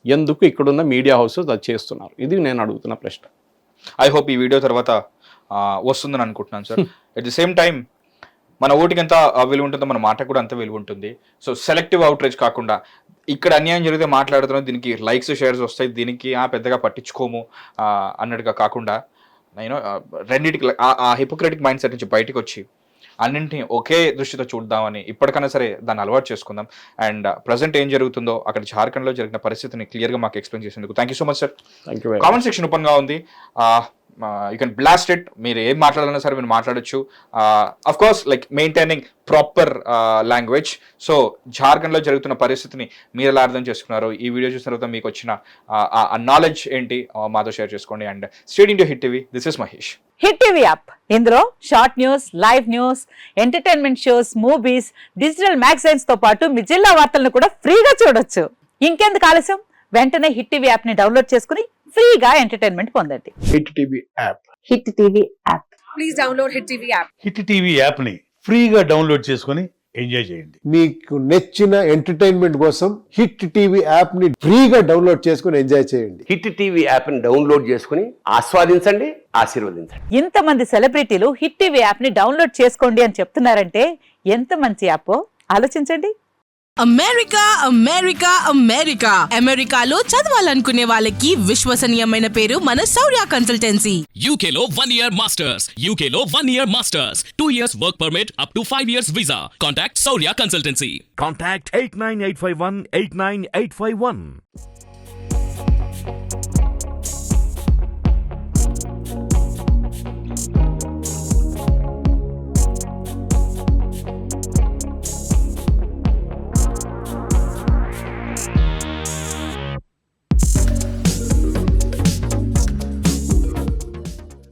ఎందుకు ఇక్కడున్న మీడియా హౌసెస్ అది చేస్తున్నారు? ఇది నేను అడుగుతున్న ప్రశ్న. ఐ హోప్ ఈ వీడియో తర్వాత వస్తుందని అనుకుంటున్నాను sir. At the same time మన ఓటుకి ఎంత విలువ ఉంటుందో మన మాట కూడా అంత విలువ ఉంటుంది. సో సెలెక్టివ్ అవుట్రీచ్ కాకుండా ఇక్కడ అన్యాయం జరిగితే మాట్లాడుతున్నాం, దీనికి లైక్స్ షేర్స్ వస్తాయి, దీనికి పెద్దగా పట్టించుకోము అన్నట్టుగా కాకుండా నేను రెండింటికి ఆ హిపోక్రటిక్ మైండ్ సెట్ నుంచి బయటకు వచ్చి అన్నింటినీ ఒకే దృష్టితో చూద్దామని ఇప్పటికైనా సరే దాన్ని అలవాటు చేసుకుందాం. అండ్ ప్రజెంట్ ఏం జరుగుతుందో అక్కడ జార్ఖండ్లో జరిగిన పరిస్థితిని క్లియర్గా మాకు ఎక్స్ప్లెయిన్ చేసేందుకు thank you so much sir. Thank you. Comment section ఓపెన్గా ఉంది, యూ కెన్ బ్లాస్ట్ ఇట్. మీరు ఏం మాట్లాడాలన్నా సరే మీరు మాట్లాడచ్చు. Of course like maintaining proper language. So జార్ఖండ్లో జరుగుతున్న పరిస్థితిని మీరు ఎలా అర్థం చేసుకున్నారు, ఈ వీడియో చూసిన తర్వాత మీకు వచ్చిన నాలెడ్జ్ ఏంటి మాతో షేర్ చేసుకోండి. And state India hit TV, this is Mahesh. Hit TV app, ఇందులో short news, live news, entertainment shows, movies, digital magazines తో పాటు మీ జిల్లా వార్తలను కూడా ఫ్రీగా చూడొచ్చు. ఇంకెందుకు ఆలస్యం, వెంటనే హిట్ టీవీ యాప్ ని డౌన్లోడ్ చేసుకుని ఫ్రీగా ఎంటర్టైన్మెంట్ పొందండి. Hit TV app. Hit TV app. Please download hit TV app. Hit TV యాప్ని ఫ్రీగా డౌన్లోడ్ చేసుకొని ఎంజాయ్ చేయండి. మీకు నచ్చిన ఎంటర్టైన్మెంట్ కోసం హిట్ టీవీ యాప్ ని ఫ్రీగా డౌన్లోడ్ చేసుకుని ఎంజాయ్ చేయండి. హిట్ టీవీ యాప్ని డౌన్లోడ్ చేసుకుని ఆస్వాదించండి, ఆశీర్వదించండి. ఇంతమంది సెలబ్రిటీలు హిట్ టీవీ యాప్ ని డౌన్లోడ్ చేసుకోండి అని చెప్తున్నారంటే ఎంత మంచి యాప్ ఆలోచించండి. అమెరికా అమెరికా అమెరికా అమెరికాలో చదవాలనుకునే వాళ్ళకి విశ్వసనీయమైన పేరు మన శౌర్య కన్సల్టెన్సీ. UK లో 1 year masters, UK లో 1 year masters, 2 years work permit up to 5 years visa. Contact Saurya Consultancy. Contact 89851 89851.